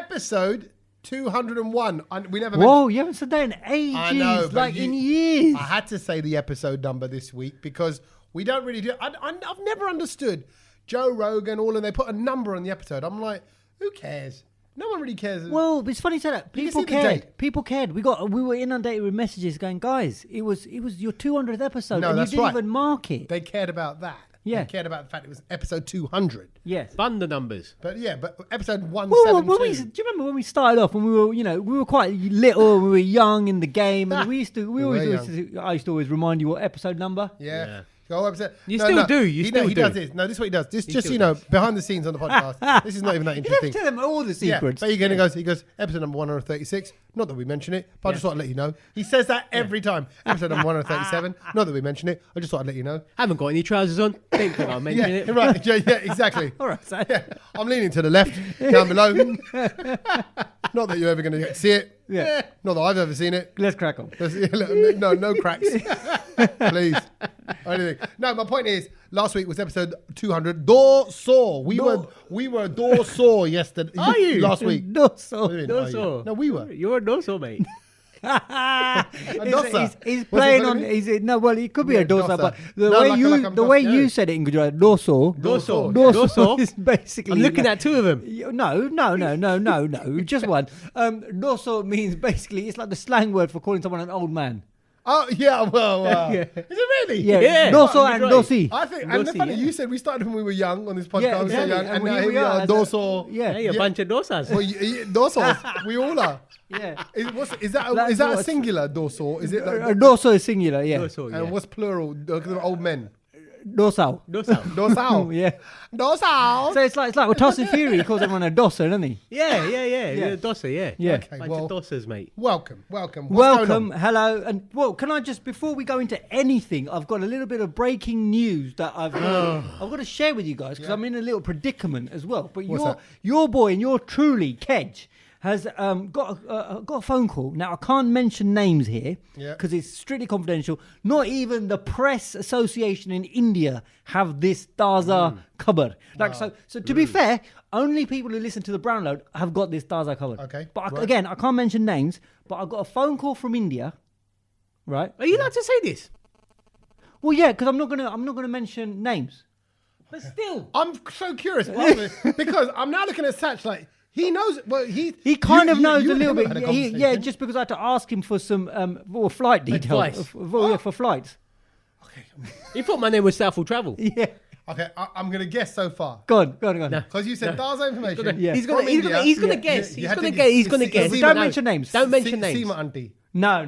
episode 201. We never Whoa, you haven't said that in ages. I know, in years. I had to say the episode number this week because we don't really do. I've never understood Joe Rogan. They put a number on the episode. I'm like, who cares? No one really cares. Well, it's funny you say that. People cared. People cared. We were inundated with messages going, guys, it was your 200th episode, and you didn't even mark it. They cared about that. Yeah. They cared about the fact it was episode 200. Yes. Fun the numbers. But episode 172. Do you remember when we started off when we were quite little, we were young in the game, and I used to always remind you what episode number. Yeah. Go episode. You still do. He does this. No, this is what he does. This just behind the scenes on the podcast. This is not even that interesting. You never tell them all the secrets. But he goes episode number 136. Not that we mention it, but I just thought I'd let you know. He says that every time. Episode number 137. Not that we mention it. I just thought I'd let you know. Haven't got any trousers on. Don't think I'll mention it. Right. Yeah, exactly. All right. So. Yeah. I'm leaning to the left, down below. Not that you're ever going to see it. Yeah. Not that I've ever seen it. Let's crack on. No cracks. Please. Anything. No, my point is, last week was episode 200. Door sore. We were door sore yesterday. Are you? Last week. Door sore. No, we were. You're a dorsal, mate. He's playing on. It could be a dorsal, but the way you said it in Gujarat, dorsal is basically. I'm looking at two of them. No, just one. Dorsal means basically it's like the slang word for calling someone an old man. Oh yeah, well, is it really? Yeah. Dorsal and dorsi. I think, and the funny you said we started when we were young on this podcast. Yeah, exactly. So young, and now here we are, dorsal. Yeah, a bunch of dorsals. Well, dorsals, we all are. Yeah. Is that a singular dorsal? Is it like dorsal is singular? Yeah. Dorsal, and what's plural? Old men. Dorsal. Yeah. Dorsal. So it's like with Tyson Fury, he calls everyone a dosser, doesn't he? Yeah. Dosser, yeah. Yeah. Okay, bunch of dossers, mate. Welcome. Hello. And can I just, before we go into anything, I've got a little bit of breaking news that I've got to share with you guys because I'm in a little predicament as well. But your boy and your truly, Kedge, has got a phone call. Now, I can't mention names here because it's strictly confidential. Not even the Press Association in India have this Taza khabar. So to be fair, only people who listen to the Brown Load have got this Taza khabar. Okay. But again, I can't mention names, but I've got a phone call from India, right? Are you allowed to say this? Well, yeah, because I'm not gonna mention names. But still. I'm so curious because I'm now looking at Sach like, he knows. Well, he kind of knows a little bit. Just because I had to ask him for some flight details. For flights. Okay. He thought my name was Southall Travel. Yeah. Okay, I'm going to guess so far. Go on. Because you said Daza information. He's going to guess. He's going to guess. Don't mention names. Don't mention names. Seema auntie. No.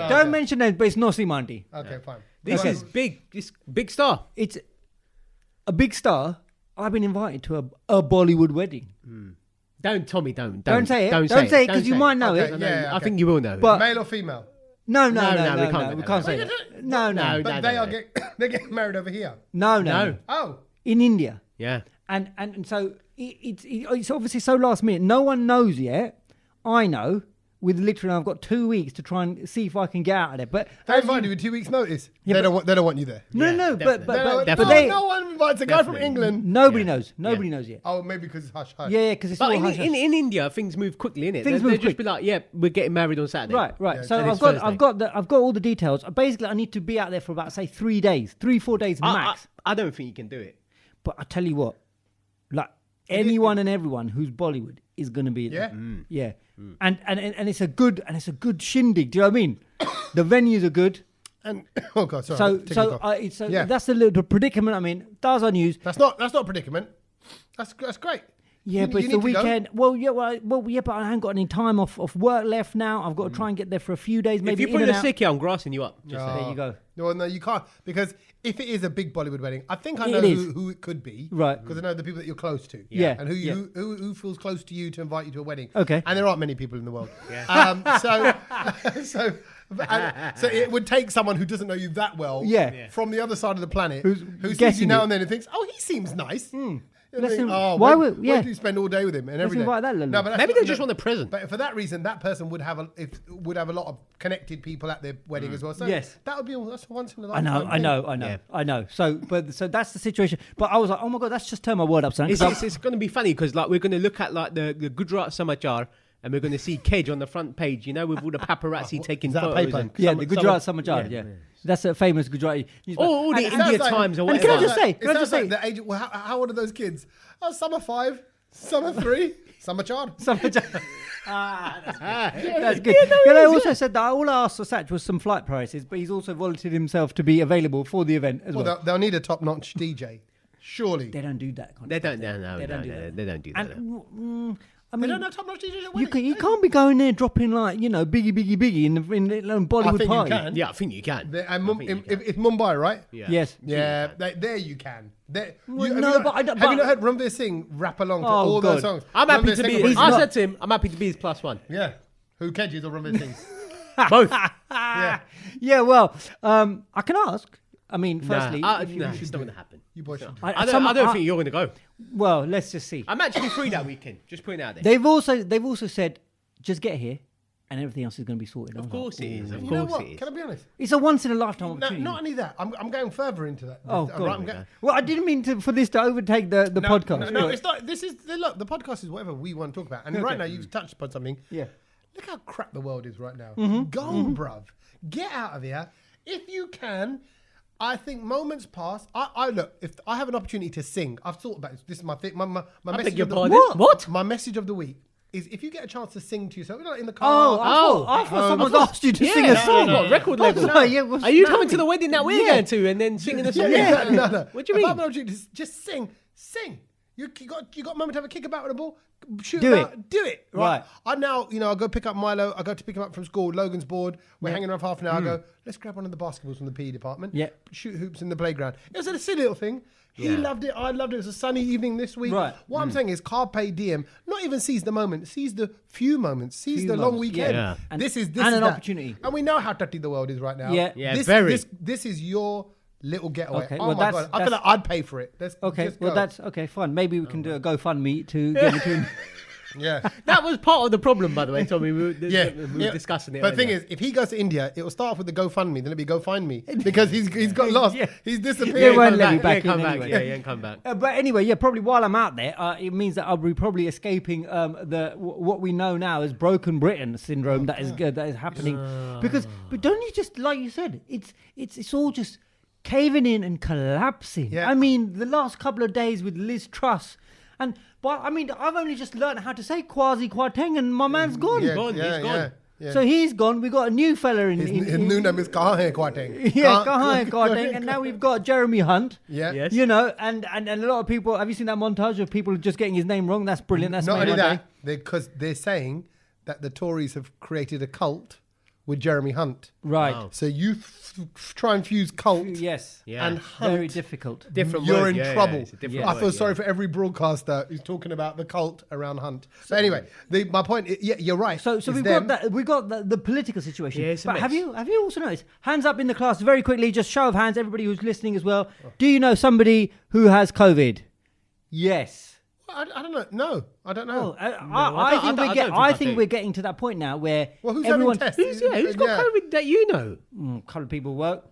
Don't mention names, but it's not Seema auntie. Okay, fine. This is big. This big star. It's a big star. I've been invited to a Bollywood wedding. Don't, Tommy, don't say it. Don't say it because you might know it. I think you will know. But male or female? No, we can't say that. No. But they're getting married over here. No. Oh, in India. Yeah. And so it's obviously so last minute. No one knows yet. I know. With literally, I've got 2 weeks to try and see if I can get out of there. But they invited you with 2 weeks' notice. Yeah, they don't want you there. No. But no one invites a guy from England. Nobody knows. Nobody knows yet. Oh, maybe because it's hush hush. Yeah, because it's all hush hush. In India, things move quickly, innit? Things move quick. Just be like, yeah, we're getting married on Saturday. Right. Yeah, so I've got all the details. Basically, I need to be out there for about say 3 days, 3-4 days max. I don't think you can do it. But I tell you what, like anyone and everyone who's Bollywood is going to be there. Yeah. And it's a good shindig. Do you know what I mean? The venues are good. And oh god, sorry. So that's the predicament. I mean, Taza news. That's not a predicament. That's great. Yeah, but it's the weekend. Well, but I haven't got any time off work left now. I've got to try and get there for a few days. Maybe if you put a sick here, I'm grassing you up. There you go. No, you can't, because if it is a big Bollywood wedding, I think I know who it could be, right? Because I know the people that you're close to, and who feels close to you to invite you to a wedding. Okay, and there aren't many people in the world. So it would take someone who doesn't know you that well, from the other side of the planet, who sees you now and then and thinks, oh, he seems nice. Let's think, why would why do you spend all day with him and every day? invite that little- No, but that's Maybe not- they just want a present. But for that reason, that person would have a lot of connected people at their wedding as well. So Yes. that would be that's once in a I lifetime. know. I know. So that's the situation. But I was like, oh my god, that's just turned my word upside down. It's going to be funny because like we're going to look at like the Gujarat Samachar and we're going to see Kedge on the front page, with all the paparazzi taking is that a photos. paper? And, Yeah, the Gujarat Samachar. Yeah. That's a famous Gujarati newspaper. all the It India sounds like- Times or and whatever. can I just say- It sounds like the age. Well, how old are those kids? Oh, some are 5, some are 3, some are child. Samachar. That's good. They also said that all I asked for Sach was some flight prices, but he's also volunteered himself to be available for the event as well. Well, they'll need a top-notch DJ, surely. They don't do that. They don't do that. They don't do that. And, I They mean, don't have top-notch DJs at you weddings. can't be going there dropping like biggie in the Bollywood I think party. you can. Yeah, I think you can. It's Mumbai, right? Yes. Yeah, there you can. Well, have no, you not, but I don't- have you but- not heard Ranveer Singh rap along to Oh, all those God. songs? I'm happy Ranveer to Singh be. was- I said to him, I'm happy to be his +1. Yeah. Who Kedges or Ranveer Singh? Both. Yeah. Yeah, well, I can ask. I mean, firstly, if you- it's not going to happen. You boys should do. I don't think you're going to go. well, let's just see. I'm actually free that weekend. Just putting it out there. They've also said, just get here, and everything else is going to be sorted. Of course it is. Of You know course what? it is. Can I be honest? It's a once in a lifetime No, opportunity. not only that. I'm going further into that. Oh, Right, God. I'm go- Well, I didn't mean for this to overtake the podcast. No, it's not. This is look. The podcast is whatever we want to talk about. And right now, you've touched upon something. Yeah. Look how crap the world is right now. Mm-hmm. Go on, bruv. Get out of here if you can. I think moments pass. I look. If I have an opportunity to sing, I've thought about this. This is my thing. My I message beg your of the pardon. What? My message of the week is if you get a chance to sing to yourself, like in the car. I thought someone's asked you to sing a song. What, record label? No, yeah, well, Are you no. coming to the wedding that we're Yeah. going to and then singing a song? Yeah, no. What do you If I mean? have an opportunity to just sing. You got a moment to have a kick about with the ball. Shoot Do about, it. Do it. Right. Right. I now, I go pick up Milo. I go to pick him up from school. Logan's bored. We're hanging around for half an hour. I go, let's grab one of the basketballs from the PE department. Yeah. Shoot hoops in the playground. It was a silly little thing. He Yeah. loved it. I loved it. It was a sunny evening this week. Right. What I'm saying is carpe diem. Not even seize the moment. Seize the few moments. Seize Few the long moments. weekend. Yeah. And- This is and is an that. opportunity. And we know how dirty the world is right now. Yeah. Yeah, This, very. This is your little getaway. Okay, Oh well, my that's- god! I feel like I'd pay for it. Let's Okay, just well, go. that's okay, fine. Maybe we can do a GoFundMe to get me to. Yeah. That was part of the problem, by the way, Tommy. We were Yeah, discussing it. But the thing earlier. is, if he goes to India, it will start off with the GoFundMe, then it'll be Go Find Me because he's got lost. Yeah. He's They disappeared. won't Come let me back, back yeah, in come anyway. back. Yeah, come back. But anyway, yeah, probably while I'm out there, it means that I'll be probably escaping what we know now as broken Britain syndrome that is happening. But don't you just like you said, it's all just caving in and collapsing. Yeah. I mean, the last couple of days with Liz Truss, but I mean, I've only just learned how to say Kwasi Kwarteng, and my man's gone. Yeah, Gone, yeah, he's gone. yeah, yeah. So he's gone. We got a new fella in. His new name is Kahe Kwarteng. Yeah, Kahan Kwarteng, and now we've got Jeremy Hunt. Yeah. Yes. You know, and a lot of people. Have you seen that montage of people just getting his name wrong? That's brilliant. That's Not made only my day. that, because they're saying that the Tories have created a cult with Jeremy Hunt. Right. Wow. So you try and fuse cult Yes. Yeah. and Hunt. Very difficult. Different You're word. in Yeah, trouble. Yeah, it's a different Yeah. I word, feel yeah. sorry for every broadcaster who's talking about the cult around Hunt. So anyway, my point. Yeah, you're right. So It's we've them. got that. We got the political situation. Yeah, it's a but mess. have you also noticed? Hands up in the class, very quickly. Just show of hands. Everybody who's listening as well. Do you know somebody who has COVID? Yes. I don't know. No, I don't know. Oh, I think I don't think I do. we're getting to that point now where Well, who's everyone. having tests? Who's got COVID that you know? Couple of people work.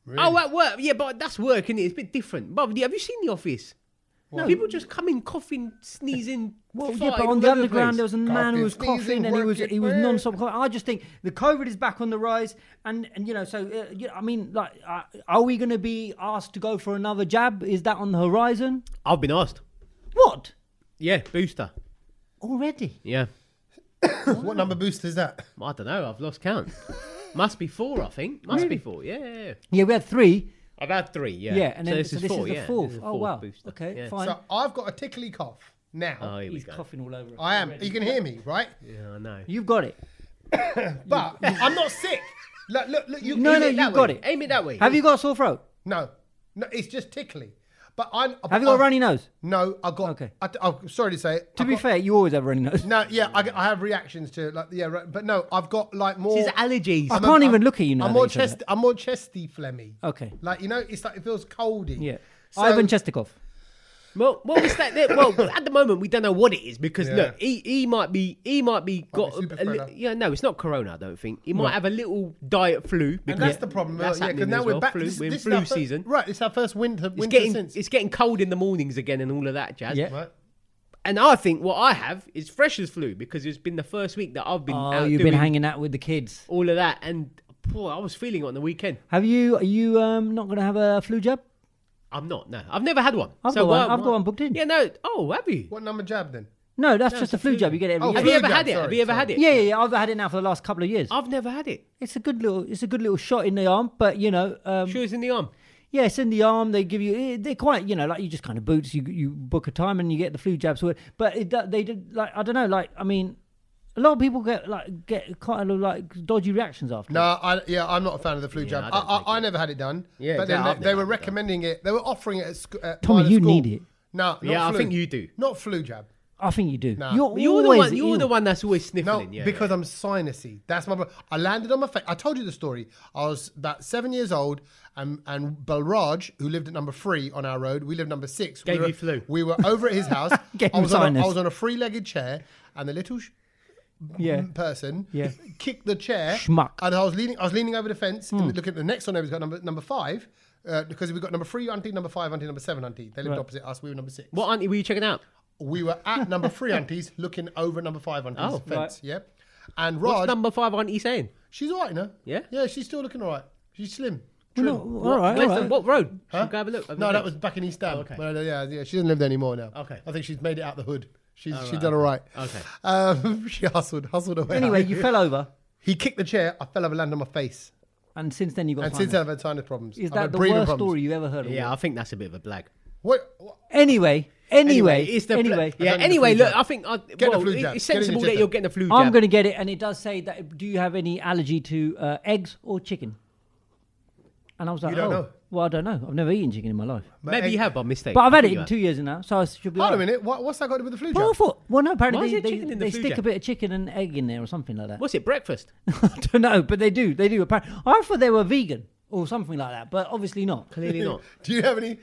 Really? Oh, at work. Yeah, but that's work, isn't it? It's a bit different. But have you seen The Office? No. People just come in coughing, sneezing. Well, farting yeah, but all on the over underground place. there was a man who was Coughing, coughing sneezing, and he was working. non-stop coughing. I just think the COVID is back on the rise, and you know, so I mean, like, are we going to be asked to go for another jab? Is that on the horizon? I've been asked. What Yeah, booster. already? Yeah. What number booster is that? I don't know. I've lost count. Must be 4, I think. Must be 4. Yeah. Yeah, we had 3. I've had 3. Yeah. Yeah, and then this is 4. the Yeah. fourth. This is the Oh fourth wow. Booster. Okay, Yeah. fine. So I've got a tickly cough now. Oh, here we He's go. coughing all over. us I am. already. You can hear me, right? Yeah, I know. You've got it. But I'm not sick. Look. You No, Aim no, it you've that got way. it. Aim it that way. Have you got a sore throat? No, it's just tickly. But Have you got a runny nose? No, I got. Okay. I'm sorry to say. To be fair, you always have a runny nose. No, yeah, I have reactions to but no, I've got like more. It's allergies. I can't even look at you now. I'm that more you said chest. I'm more chesty, phlegmy. that. Okay. Like it's like it feels coldy. Yeah. So- Ivan Chestikov. Well, it's that. Well, at the moment we don't know what it is because look, he might be got no, it's not corona. I don't think he might have a little diet flu. And that's the problem. That's Because now we're back. We're in This flu is season. Right, it's our first winter since. It's getting cold in the mornings again and all of that jazz. Yeah. Right. And I think what I have is fresh as flu because it's been the first week that I've been out you've doing been hanging out with the kids. all of that, and I was feeling it on the weekend. Are you not going to have a flu jab? I'm not. No, I've never had one. I've got one booked in. Yeah, no. Oh, have you? What number jab then? No, that's just a flu jab. You get it every year. Have flu you ever jab, had it? sorry, Have you ever had it? Yeah. I've had it now for the last couple of years. I've never had it. It's a good little shot in the arm, but Sure, it's in the arm. yeah, it's in the arm. They give you. They're quite, like you just kind of boots. You book a time and you get the flu jab. So, but they did I don't know. I mean, a lot of people get quite a lot of dodgy reactions after. No, I'm not a fan of the flu jab. I never had it done. Yeah, but then exactly. they were recommending it. They were offering it at Tommy, by the you school. need it. No, not Yeah, flu. I think you do. Not flu jab. I think you do. Nah. You're the one that's always sniffling. No, Yeah, because I'm sinusy. That's my. I landed on my face. I told you the story. I was about 7 years old, and Balraj, who lived at number 3 on our road, we lived number 6. Gave you flu. We were over at his house. Gave I him was on sinus. I was on a 3-legged chair, and the little person kicked the chair. Schmuck. And I was leaning over the fence, and looking at the next one. There was got number 5. Because we got number 3 auntie, number 5 auntie, number 7 auntie. They lived opposite us. We were number 6. What auntie were you checking out? We were at number 3 aunties, looking over number 5 auntie's fence. right. Yeah, and What's Rod, number 5 auntie saying? she's all right, you know. Yeah? Yeah, she's still looking all right. She's slim. Well, Trim. no, all right. What road? Huh? Should we go have a look? No, that was back in East Ham. okay. But, yeah, she doesn't live there anymore now. Okay. I think she's made it out the hood. She's done all right. Okay. She hustled away. Anyway, you fell over, he kicked the chair. I fell over, landed on my face. and since then you got. And since then, I've had sinus problems. Is I've that had the breathing worst problems. story you ever heard of? Yeah, I think that's a bit of a blag. What? Anyway. It's the Anyway. yeah. I don't need Anyway, the flu look, jab. I think Get the flu jab. it's Get it in sensible your that you're system. getting the flu jab. I'm going to get it, and it does say that. Do you have any allergy to eggs or chicken? And I was like, You don't know? Well, I don't know. I've never eaten chicken in my life, Maybe you have by mistake. but I've had I it think in you 2 years now, so I should be. Hold a all right. minute. What's that got to do with the flu Well, I jab? thought, well, no, Why apparently is there chicken in the they flu stick jab? a bit of chicken and egg in there or something like that. What's it? Breakfast? I don't know, but they do. Apparently, I thought they were vegan or something like that, but obviously not. Clearly not. Do you have any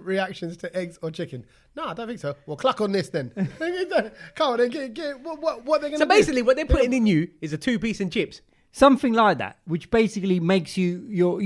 reactions to eggs or chicken? No, I don't think so. Well, cluck on this then. Come on, then get what they're going to So do? basically, what they're putting in you is a 2-piece and chips. Something like that, which basically makes your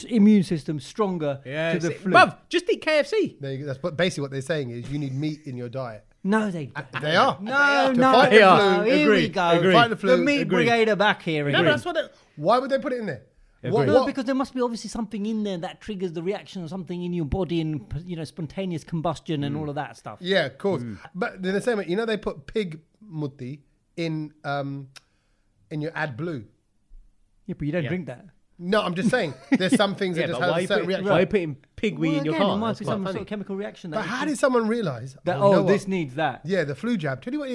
immune system stronger to the flu. Bruv, just eat KFC. There you go. That's basically what they're saying is you need meat in your diet. No, they They are. No, To no, fight the no. flu. Here we Agree, go. agree. Fight the flu. The meat Agree. brigade are back here No, again. but that's what. Why would they put it in there? What, No, because there must be obviously something in there that triggers the reaction or something in your body and spontaneous combustion and all of that stuff. Yeah, of course. But in the same way, they put pig mutti in your AdBlue. Yeah, but you don't drink that. No, I'm just saying. There's some things that Yeah, just but have a certain reaction. why are you putting pig wee in your again, car? it might That's be quite some funny. sort of chemical reaction. But how did someone realise? that? you know This what? needs that. Yeah, the flu jab. Tell you what,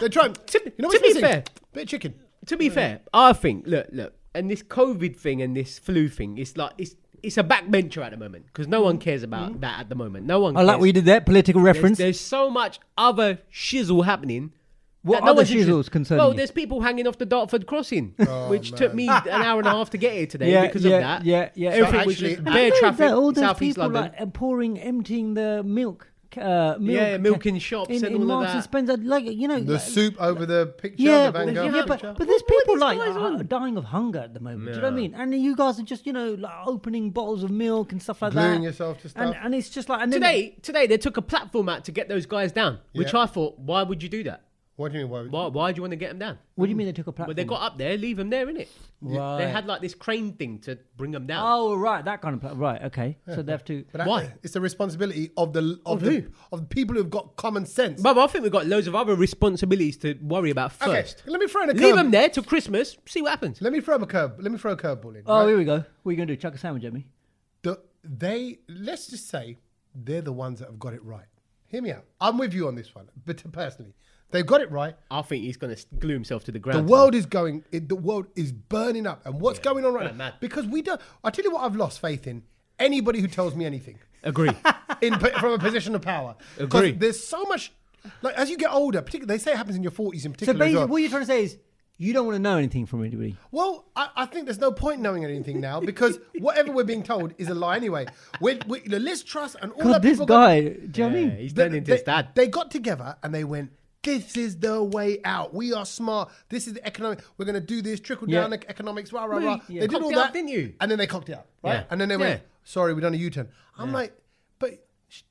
they're trying. To what's be missing? fair. Bit of chicken. To be fair, I think look, and this COVID thing and this flu thing, it's like it's a backbencher at the moment because no one cares about that at the moment. No one. I like cares. what you did there. Political reference. There's so much other shizzle happening. What that no other one's interested- shizzles concerning Well, you? there's people hanging off the Dartford crossing, which took me an hour and a half to get here today because of that. Yeah. Everything So was actually- just I bare know traffic that all in those South East people London. emptying the milk. Milk in shops and all in of Marks that. and Spencer, The soup over the picture, Yeah, the Van but, Gogh yeah, picture. but there's What are people these like guys on? dying of hunger at the moment. Do you know what I mean? And you guys are just like opening bottles of milk and stuff like Gluing that. yourself to stuff. And it's just like and then, Today they took a platform out to get those guys down, which Yeah. I thought, why would you do that? What do you mean? Why do you want to get them down? What do you mean they took a platform? But they got up there, leave them there, innit? Right. They had like this crane thing to bring them down. Oh right, that kind of right. Okay, so they have to. But Why? It's the responsibility of the people who've got common sense. But I think we've got loads of other responsibilities to worry about first. Okay, let me throw in a Leave curve. them there till Christmas, see what happens. Let me throw a curveball in. Oh, right? here we go. What are you gonna do? Chuck a sandwich at me? Let's just say they're the ones that have got it right. Hear me out. I'm with you on this one, but personally, they've got it right. I think he's going to glue himself to the ground. The world is the world is burning up, and what's going on right now? mad. Because we don't. I tell you what, I've lost faith in anybody who tells me anything Agree. from a position of power. 'Cause Agree. There's so much. Like as you get older, particularly they say it happens in your 40s in So particular. as basically, well. what you're trying to say is you don't want to know anything from anybody. Well, I think there's no point knowing anything now because whatever we're being told is a lie anyway. The Liz Truss and all God, that this people guy, do you know what I mean? He's turned into his dad. They got together and they went, this is the way out. We are smart. This is the economic. We're going to do this, trickle down economics, rah, rah, rah. Yeah. They did all Cocked it that. up, didn't you? And then they cocked it up, right? Yeah. And then they Yeah. went, sorry, we've done a U-turn. I'm like, but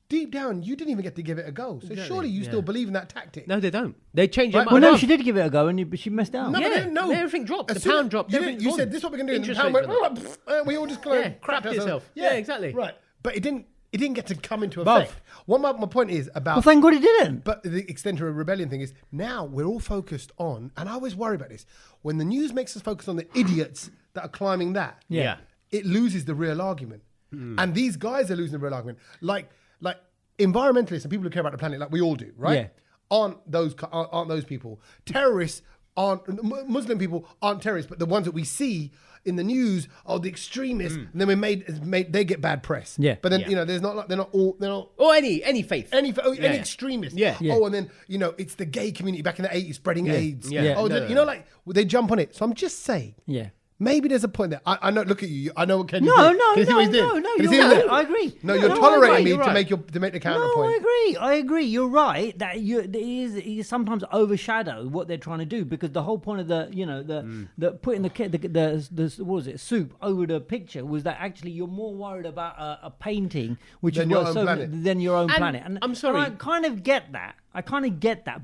deep down, you didn't even get to give it a go. So surely you still believe in that tactic. No, they don't. They changed it. Right, Well, no, she did give it a go, but she messed out. No, but Yeah, they didn't know. everything dropped. As The soon pound as- dropped, You, everything you gone. said, this is what we're going to do. And the Interest pound rates went, we all just Yeah, crapped crapped ourselves. itself. Yeah, exactly. Right. But it didn't get to come into Both. effect. What my point is about... Well, thank God it didn't. But the extent of a rebellion thing is now we're all focused on, and I always worry about this, when the news makes us focus on the idiots that are climbing that, Yeah. it loses the real argument. And these guys are losing the real argument. Like environmentalists and people who care about the planet, like we all do, right? Yeah. Aren't those people. Terrorists aren't, Muslim people aren't terrorists, but the ones that we see in the news are the extremists, and then they get bad press. Yeah. But then, Yeah. they're not all Or any faith. any Yeah. extremist. Yeah. Yeah. Oh, and then, it's the gay community back in the 80s spreading AIDS. Yeah. Oh, No, no, like, they jump on it. So I'm just saying, Yeah. maybe there's a point there. I know, look at you. I know what Ken's No, doing. no, Can you see no, what he's doing? no, no, Can you you're see what he's right. doing? I agree. No, you're No, tolerating I agree, me you're to right. make the No, counterpoint. I agree. You're right that you sometimes overshadow what they're trying to do because the whole point of the putting the what was it, soup over the picture was that actually you're more worried about a painting which Than is your worth own planet. than your own And planet. And I'm sorry. and I kind of get that.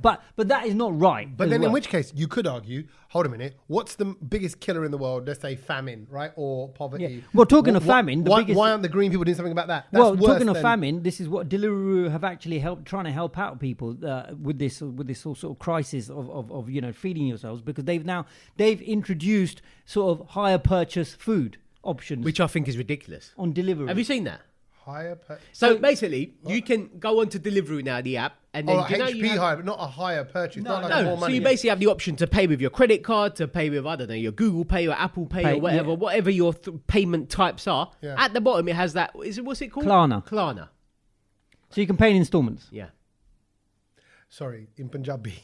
But that is not right. But as then well. in which case, you could argue, hold a minute, what's the biggest killer in the world? Let's say famine, right? Or poverty. Yeah. Well, talking of famine, the why, biggest- why aren't the green people doing something about that? That's Well, worse talking of than- famine, this is what Deliveroo have actually trying to help out people with this sort of crisis of feeding yourselves because they've introduced sort of higher purchase food options Which I think is ridiculous. on Deliveroo. Have you seen that? higher So basically, you can go onto Deliveroo now, the app, and then like you HP have, higher, but not a higher purchase. not like no, more so money. you basically have the option to pay with your credit card, to pay with, I don't know, your Google Pay or Apple Pay or whatever, yeah. whatever your payment types are. Yeah. At the bottom, it has that. What's it called? Klarna. So you can pay in installments. Yeah. Sorry, in Punjabi,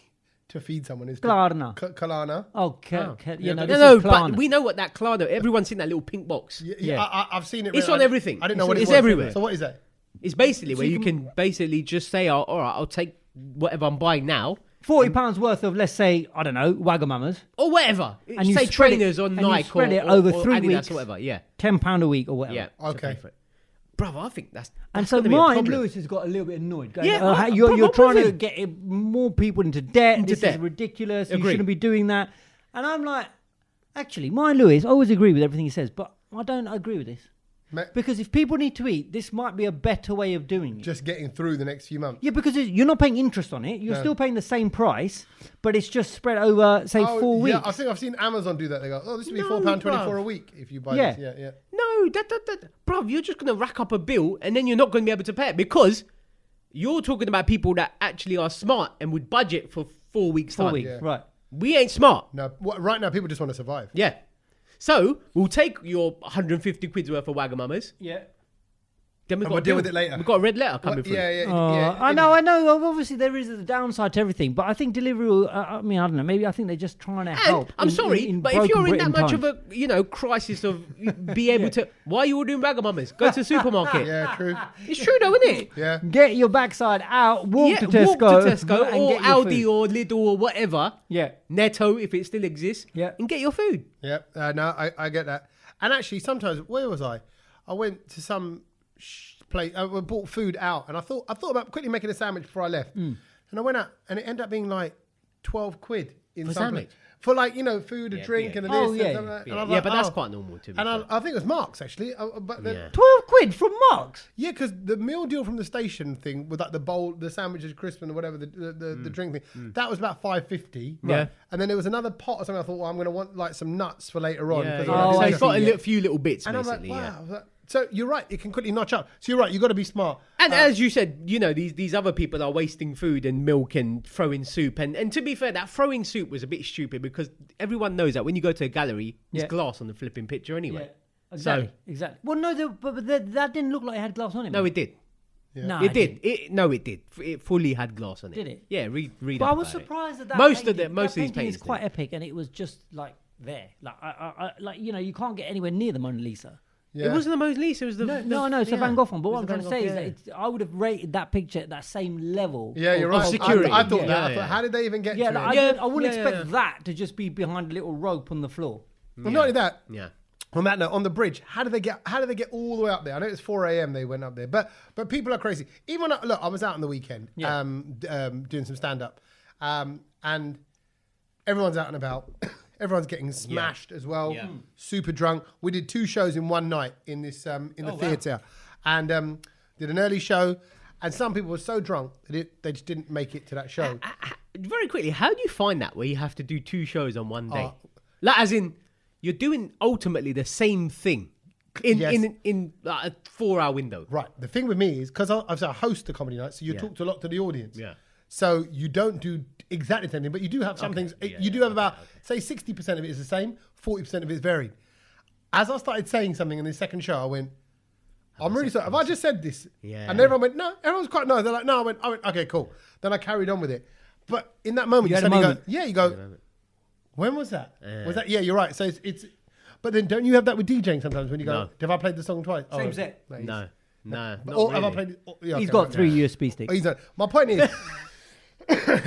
to feed someone is Klarna. Kalana. No, but we know what that Klarna. Everyone's seen that little pink box. Yeah. I've seen it. It's on everything. I didn't know what it It's was. everywhere. So what is that? It's basically where you can basically just say, oh, all right, I'll take whatever I'm buying now. £40 worth of, let's say, I don't know, Wagamamas, Or whatever. And you say spread it- trainers on and you Nike spread or, it over or 3 Adidas weeks. or whatever. Yeah. £10 a week or whatever. Yeah. Okay. Brother, I think that's And so gonna be a Martin problem. Lewis has got a little bit annoyed. Going, Yeah, I'm you're trying to with him. get more people into debt. This debt. is ridiculous. You Agree. shouldn't be doing that. And I'm like, actually, Martin Lewis, I always agree with everything he says, but I don't agree with this. Because if people need to eat, this might be a better way of doing it. Just getting through the next few months. Yeah, because you're not paying interest on it. You're still paying the same price, but it's just spread over, say, 4 weeks. Yeah, I think I've seen Amazon do that. They go, oh, this will be No, £4.24 bruv. a week if you buy Yeah. this. Yeah. No, bruv, you're just going to rack up a bill and then you're not going to be able to pay it because you're talking about people that actually are smart and would budget for 4 weeks' 4 time. weeks, Yeah. right. We ain't smart. No, right now people just want to survive. Yeah. So we'll take your 150 quid's worth of Wagamamas. Yeah. Then we've And got we'll a deal bill. with it later. We've got a red letter coming through. Yeah. I know. Obviously, there is a downside to everything, but I think Deliveroo. I mean, I don't know. Maybe I think they're just trying to help. I'm sorry, in but if you're broken in that Britain much times. of a crisis of be able to, why are you ordering Wagamamas? Go to the supermarket. Yeah, true. It's true though, isn't it? Yeah. Get your backside out, walk to Tesco, walk to Tesco and or get your Aldi food. or Lidl or whatever. Yeah. Netto if it still exists. Yeah. And get your food. Yeah. No, I get that. And actually, sometimes, where was I? I went to some place. I bought food out, and I thought about quickly making a sandwich before I left. And I went out, and it ended up being like 12 quid in For some sandwich? place. For like, food, a drink, yeah. and a Oh, this. yeah. And that. And I was Yeah, like, but that's oh. quite normal to be And fair. I think it was Mark's actually. But then, Yeah. 12 quid from Mark's. Yeah, because the meal deal from the station thing with like the bowl, the sandwiches, crisp, and whatever the drink thing, that was about $5.50. Yeah. Right. And then there was another pot or something. I thought, well, I'm going to want like some nuts for later on. Yeah, 'cause yeah. I Oh, So I it's got see, a few little bits And I'm like, basically. Yeah. wow. So you're right. It can quickly notch up. So you're right. You've got to be smart. And as you said, these other people are wasting food and milk and throwing soup. And to be fair, that throwing soup was a bit stupid because everyone knows that when you go to a gallery, there's Yeah. glass on the flipping picture anyway. Exactly. Well, no, but that didn't look like it had glass on it. No, man. it did. Yeah. No, It did. It did. It fully had glass on it. Did it? Yeah. Read. But up I was about it. surprised at that. Most of painting. these That painting paintings is quite epic, and it was just like there. Like I like you can't get anywhere near the Mona Lisa. Yeah. It wasn't the Mona Lisa. It was the No, it's a Van Gogh one. But what I'm It was trying to a say Van is that I would have rated that picture at that same level. Yeah, you're Of right. security. I thought Yeah, that. I yeah. thought, how did they even get Yeah, to like, it? I wouldn't Yeah, expect yeah. that to just be behind a little rope on the floor. Well, not only that. Yeah. On that note, on the bridge, how did they get all the way up there? I know it's 4 a.m. they went up there, but people are crazy. Even look, I was out on the weekend, doing some stand up, and everyone's out and about. Everyone's getting smashed as well, super drunk. We did 2 shows in one night in this in the theatre, and did an early show. And some people were so drunk that they just didn't make it to that show. Very quickly, how do you find that where you have to do 2 shows on one day? Like, as in, you're doing ultimately the same thing in like a 4-hour window. Right. The thing with me is because I host the comedy night, so you talk to a lot to the audience. Yeah. So you don't do exactly the same thing, but you do have some things. You do have about, say, 60% of it is the same, 40% of it is varied. As I started saying something in the second show, I went, I'm really sorry. Have I just said this? Yeah. And everyone went, no. Everyone's quite nice. They're like, no. I went, okay, cool. Then I carried on with it. But in that moment, You you had a suddenly moment. go, you go, when was that? Was that? Yeah, you're right. So it's. But then don't you have that with DJing sometimes when you go, No. have I played the song twice? Same set. No. Not Or have I really. played it? Yeah, He's okay, got right. 3 USB sticks. Oh, he's not. My point is,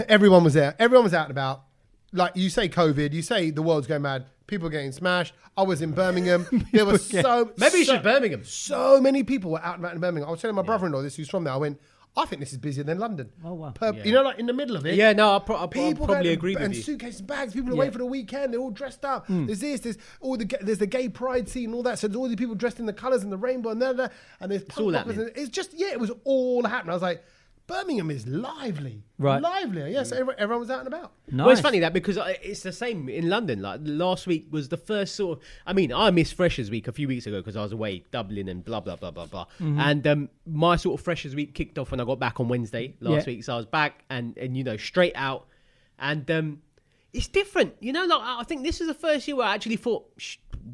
everyone was there. Everyone was out and about. Like you say, COVID. You say the world's going mad. People getting smashed. I was in Birmingham. There was Maybe it's just Birmingham. So many people were out and about in Birmingham. I was telling my brother-in-law this, who's from there. I went, I think this is busier than London. Oh, wow. You know, like in the middle of it. Yeah, no, I People probably going- agree with and you. suitcases, bags. People away for the weekend. They're all dressed up. There's there's the gay pride scene and all that. So there's all these people dressed in the colours and the rainbow and that. And there's punk all rockers happening. and it's just it was all happening. I was like, Birmingham is lively, Right. livelier. Yes, everyone was out and about. Nice. Well, it's funny that because it's the same in London. Like last week was the first sort of. I mean, I missed Freshers Week a few weeks ago because I was away, Dublin, and blah blah blah blah blah. And my sort of Freshers Week kicked off when I got back on Wednesday last week. So I was back and straight out, and it's different. You know, like I think this is the first year where I actually thought,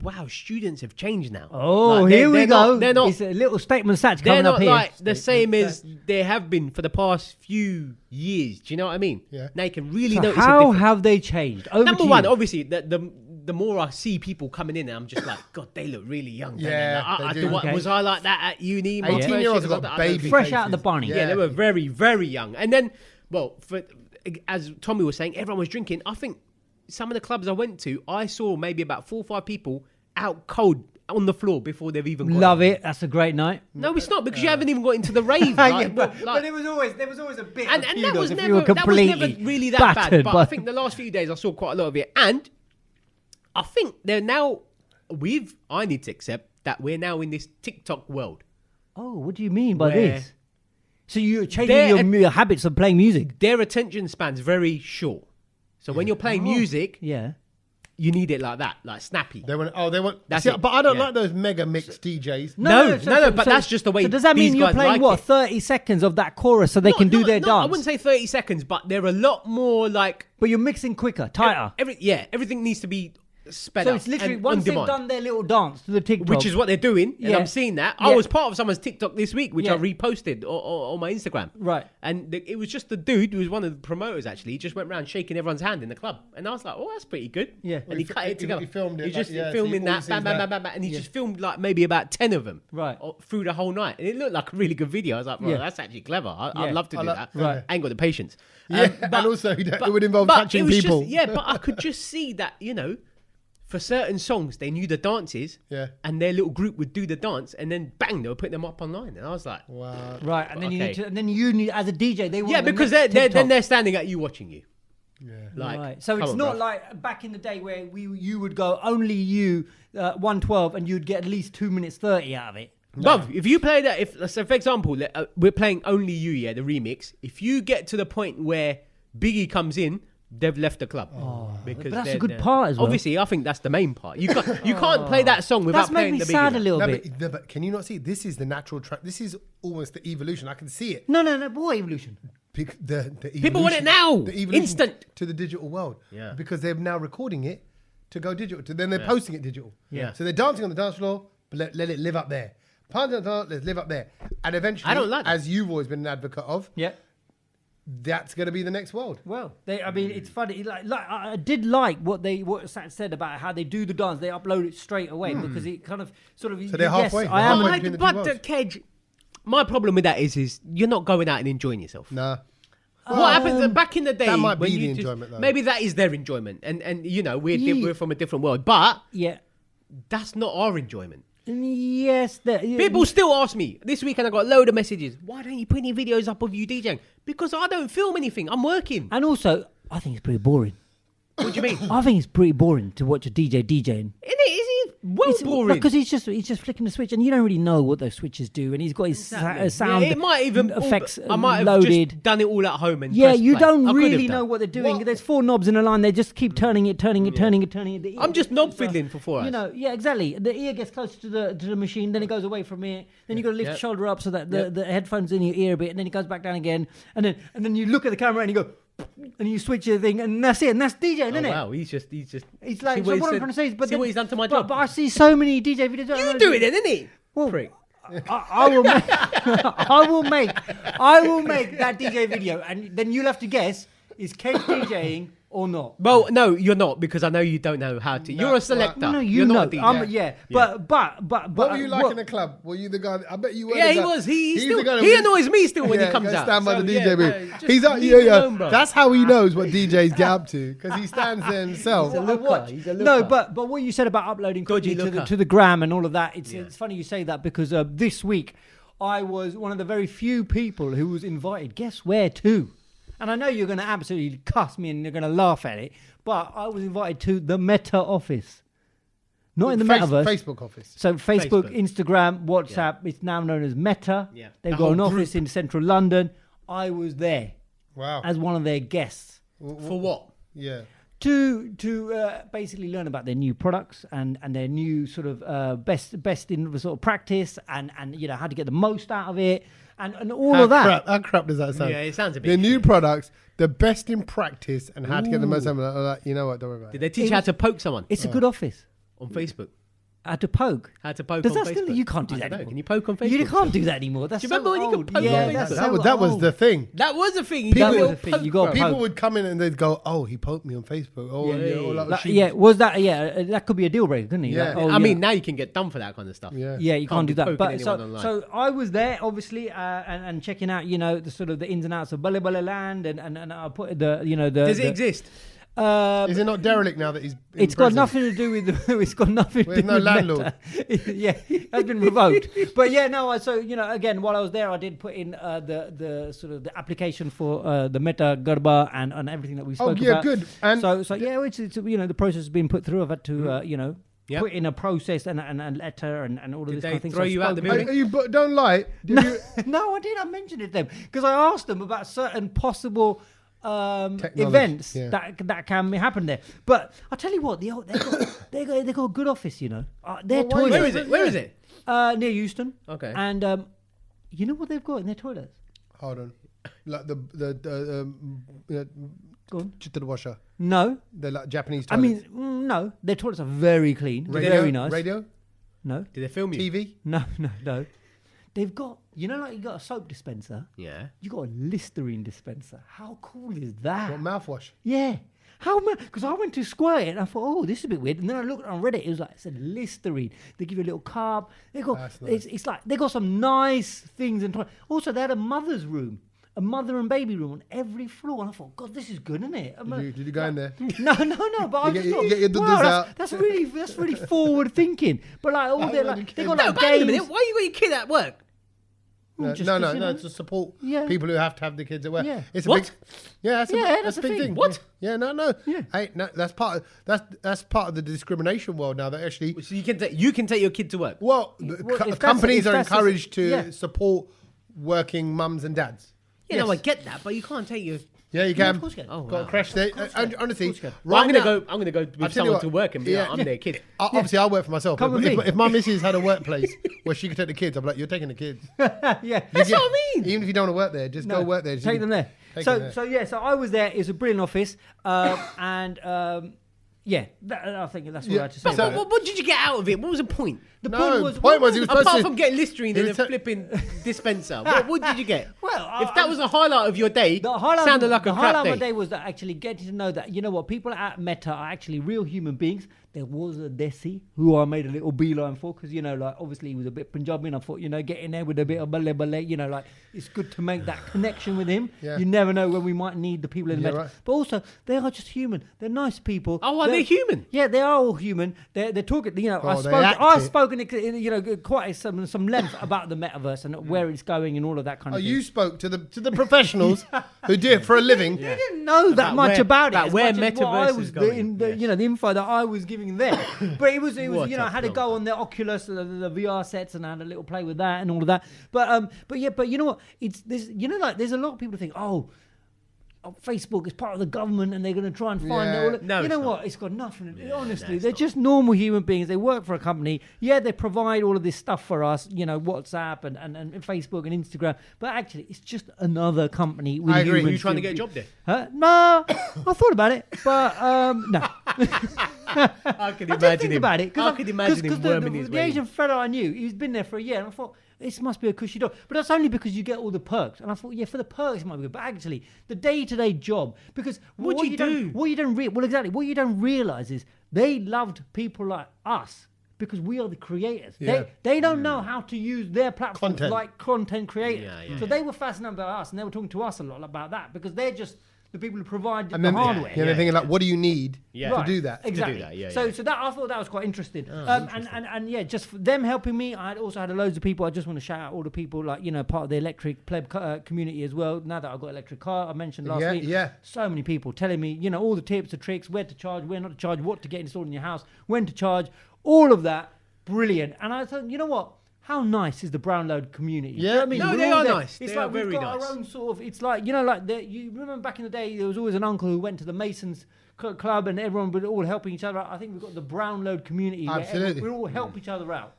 wow, students have changed now. Oh, Like, here we they're go. Not, they're not. It's a little statement Sach They're coming up not here. like the same as they have been for the past few years. Do you know what I mean? Yeah. Now you can really So notice a how difference. have they changed? Over Number to one, you. obviously, the more I see people coming in, I'm just like, God, they look really young. don't they? Yeah, Like, they do. Okay. Was I like that at uni? My 18-year-olds first have year, got I don't baby think- Fresh out of the faces. bunny. Yeah, they were very, very young. And then, well, as Tommy was saying, everyone was drinking. I think some of the clubs I went to, I saw maybe about 4 or 5 people out cold on the floor before they've even got Love in. it. That's a great night. No, it's not because you haven't even got into the rave. Yeah, Like, but like- there was always a bit and of that kudos was if never you were completely really that bad. battered But by- I think the last few days I saw quite a lot of it, and I think they're now. I need to accept that we're now in this TikTok world. Oh, what do you mean by Where- this? So you're changing your habits of playing music? Their attention span's very short. So when you're playing music, Yeah. you need it like that, like snappy. They want. That's See, it. but I don't Yeah. like those mega mix DJs. No, but that's just the way So does that these mean you're guys playing like what it. 30 seconds of that chorus so they can do their I dance? wouldn't say 30 seconds, but they're a lot more like But you're mixing quicker, tighter. everything needs to be sped So up. it's literally and once on they've demand. done their little dance to the TikTok, Which is what they're doing, and Yeah. I'm seeing that. Yeah. I was part of someone's TikTok this week, which Yeah. I reposted on my Instagram. Right. And it was just the dude who was one of the promoters, actually. He just went around shaking everyone's hand in the club. And I was like, oh, that's pretty good. Yeah. And he cut it together. he filmed it, He just like, yeah, so filming you all that, see bam, that. bam, bam, bam, bam. And he just filmed like maybe about 10 of them. Right. Through the whole night. And it looked like a really good video. I was like, well, Yeah. that's actually clever. Yeah. I'd love to do that. Right. I ain't got the patience. Yeah, and also it would involve but touching it was people. But I could just see that, for certain songs, they knew the dances, Yeah. and their little group would do the dance, and then bang, they would put them up online, and I was like, Wow. right, and then Okay. you need as a DJ, they want yeah, the because next then TikTok. they're standing at you watching you, Yeah. like, Right. So come it's on, not bruv. like back in the day where you would go only you 112 and you'd get at least 2 minutes 30 out of it. Bruv, if you play that, so for example, we're playing Only You, yeah, the remix. If you get to the point where Biggie comes in, they've left the club. but that's a good part as well. Obviously, I think that's the main part. You can't play that song without That's made playing me the Biggie. sad a one. little No, bit. but can you not see? This is the natural track. This is almost the evolution. I can see it. No. What evolution? The People want evolution- it now. The evolution Instant. to the digital world. Yeah. Because they're now recording it to go digital. Then they're posting it digital. Yeah. So they're dancing on the dance floor, but let it live up there. Let's live up there. And eventually, I don't like that. as you've always been an advocate of, Yeah. that's going to be the next world. Well, I mean, it's funny. Like I did like what Sach said about how they do the dance. They upload it straight away because it kind of sort of. So they're halfway. Yes, I am. Halfway between the two worlds. Kedge, my problem with that is you're not going out and enjoying yourself. Nah. What happens back in the day? That might when be the you enjoyment, though. Maybe that is their enjoyment, and you know we're from a different world, but Yeah. that's not our enjoyment. Yes. People still ask me this weekend. I got a load of messages. Why don't you put any videos up of you DJing? Because I don't film anything. I'm working. And also, I think it's pretty boring. What do you mean? I think it's pretty boring to watch a DJ DJing. Is it boring? Because he's just flicking the switch, and you don't really know what those switches do. And he's got his sound it might even effects I might have loaded. just done it all at home and Yeah, pressed you play. don't I could really have know done. what they're doing. There's 4 knobs in a line. They just keep turning it. I'm just knob fiddling for 4 hours. You know, yeah, exactly. The ear gets closer to the machine, then it goes away from it. Then you got to lift the shoulder up so that the headphones in your ear a bit, and then it goes back down again. And then you look at the camera and you go, and you switch your thing, and that's it. And that's DJing, isn't it? Wow, he's just. It's like See so he what I'm said- trying to say is, see what he's done to my job. But I see so many DJ videos. You do it then, innit? Well, Prick. I will make I will make that DJ video, and then you'll have to guess: is Ken DJing or not? Well, no, you're not, because I know you don't know how to. You're a selector. No, you're know. not a DJ. Yeah. But What were you like in the club? Were you the guy? I bet you were. Yeah, the he guy. was. He He's still. the guy that He was- annoys me still when he comes go out. stand by So, the yeah, DJ no, booth. just He's leave me alone, bro. That's how he knows what DJs get up to, because he stands there himself. He's a looker. He's a no, looker. but what you said about uploading Dodgy quickly looker. to the gram and all of that, it's funny you say that, because this week I was one of the very few people who was invited. Guess where to? And I know you're going to absolutely cuss me and you're going to laugh at it, but I was invited to the Meta office. Not in the metaverse. Facebook office. So Facebook, Facebook. Instagram, WhatsApp, it's now known as Meta. Yeah. They've The got an whole office in central London. I was there Wow. as one of their guests For what? Yeah. to basically learn about their new products and their new sort of best in the sort of practice and you know how to get the most out of it and all of that. How crap does that sound? Yeah, it sounds a bit. The new shit. products, the best in practice, and how to get the most out of it. You know what? Don't worry about Did it. they teach you how to poke someone It's a good office. on Facebook? How to poke. How to poke Does on that Facebook? still? You can't do I that don't know. anymore. Can you poke on Facebook? You can't do that anymore. That's Do you remember so when you could old. poke on Yeah, Facebook? that's That so was old. the thing. That was a thing. You That did a was little a thing. poke, You got bro. People poke. would come in and they'd go, "Oh, he poked me on Facebook." Oh, Yeah, yeah, or yeah, like, she- Yeah, was that? Yeah, that could be a deal breaker, couldn't it? Yeah. Like, oh, I mean, now you can get done for that kind of stuff. yeah. yeah, you can't do be that. poking But anyone online. so I was there, obviously, and checking out, you know, the sort of the ins and outs of Bala Bala Land, and I put the, you know, the. Does it exist? Is it not derelict now that he's? In It's got prison? nothing to do with. It's got nothing to There's do no with landlord. Meta. Yeah, has been revoked. But yeah, no. So you know, again, while I was there, I did put in the sort of the application for the Meta Garba and everything that we Oh spoke yeah, about. good. And So yeah, it's you know the process has been put through. I've had to you know Yep. put in a process and a letter and all of Did this they kind of thing. throw So I you out spoke the about building? it. you don't lie. Did you? No, I did. I mentioned it to them because I asked them about certain possible Technology, events yeah. that can happen there. But I tell you what, they got a good office. You know, their Well, why- toilets Where is it? near Euston. Okay. And you know what they've got in their toilets? Hold on. Like Go on. just to the washer. No, They're like Japanese I toilets. mean no. Their toilets are very clean, very nice. Radio, No, Did they film you? TV. no. They've got, you know, like you got a soap dispenser. Yeah. You got a Listerine dispenser. How cool is that? What mouthwash? Yeah. How because I went to squirt it and I thought, oh, this is a bit weird. And then I looked on Reddit, it was like, it said Listerine. They give you a little carb. They got That's nice. it's like they got some nice things and also they had a mother's room, a mother and baby room on every floor. And I thought, God, this is good, isn't it? Did you go in there? No. But I You just get- thought, you get your wow, dudus out. that's really forward thinking. But like all their like they got No, like but wait a games. minute. Why you got your kid at work? No, just no, 'cause, you know. to support Yeah. people who have to have the kids at work. Yeah. It's a What? big, yeah, that's a big thing. What? Yeah, no. Yeah. Hey, no, that's part of the discrimination world now. That actually, So you can take your kid to work. well, Well, if that's- companies if are that's the- encouraged to yeah. support working mums and dads. You know, I get that, but you can't take your. Yeah, you Yeah, can. of course you can. Oh, Got wow. a crash there. And honestly, course you can. Well, I'm right gonna now- go. I'm gonna go I'll with tell you someone what, to work and be like, I'm their kid. Obviously, I work for myself. Come but with if, me. if my missus had a workplace where she could take the kids, I'm like, you're taking the kids. Yeah. That's what I mean. Even if you don't want to work there, just go work there. Take them there. Take them there. So I was there. It was a brilliant office, and Yeah, I think that's what I had to say. But what did you get out of it? What was the point? The point was he was apart supposed from getting Listerine and a flipping dispenser, what did you get? Well, if that was a highlight of your day, the highlight sounded like a the crap highlight day. of my day was that actually getting to know that, you know what, people at Meta are actually real human beings. There was a Desi who I made a little beeline for because, you know, like obviously he was a bit Punjabi and I thought, you know, get in there with a bit of ballet, you know, like it's good to make that connection with him. Yeah. You never know when we might need the people in the Meta. Right. But also, they are just human. They're nice people. Oh, are they human? Yeah, they are all human. They're talking, you know, Oh, I've spoken, you know, quite some length about the metaverse and where it's going and all of that kind of thing. You spoke to the professionals who do it for a living. They didn't know that much about it. About as where much as what I metaverse was is going. you know, the info that I was giving them. But it was What you know, a I had to go on the Oculus, the VR sets, and I had a little play with that and all of that. But you know what? There's a lot of people think, Facebook is part of the government and they're going to try and find Yeah. all. No, you know it's what? not. It's got nothing. Yeah, honestly, no, it's they're not. just normal human beings. They work for a company. Yeah, they provide all of this stuff for us. You know, WhatsApp and Facebook and Instagram. But actually, it's just another company. With I agree. humans Were you trying to doing- get a job there? Huh? No, I thought about it, but no. I could I did imagine think him. about it I could imagine him worming his the way. Asian fella I knew, he's been there for a year, and I thought this must be a cushy job. But that's only because you get all the perks. And I thought, yeah, for the perks it might be good, but actually the day-to-day job, because What'd you do? What you don't realize is they loved people like us. Because we are the creators. Yeah. They don't know how to use their platform Content. like content creators. Yeah, so they were fascinated by us, and they were talking to us a lot about that because they're just the people who provide And the then hardware. they're thinking like, what do you need Yeah. to Right. do that? Exactly. that, yeah, so yeah. so that I thought that was quite interesting. And yeah, just for them helping me. I also had loads of people. I just want to shout out all the people like, you know, part of the electric pleb community as well. Now that I've got an electric car, I mentioned last week. Yeah. So many people telling me, you know, all the tips, the tricks, where to charge, where not to charge, what to get installed in your house, when to charge, all of that. Brilliant. And I thought, you know what? How nice is the Brownload community? Yeah. You know what I mean? No, We're they all are there. nice. It's They like are we've very got nice. our own sort of. It's like, you know, like you remember back in the day, there was always an uncle who went to the Masons club, and everyone would all helping each other out. I think we've got the Brownload community. where Absolutely. we all help each other out.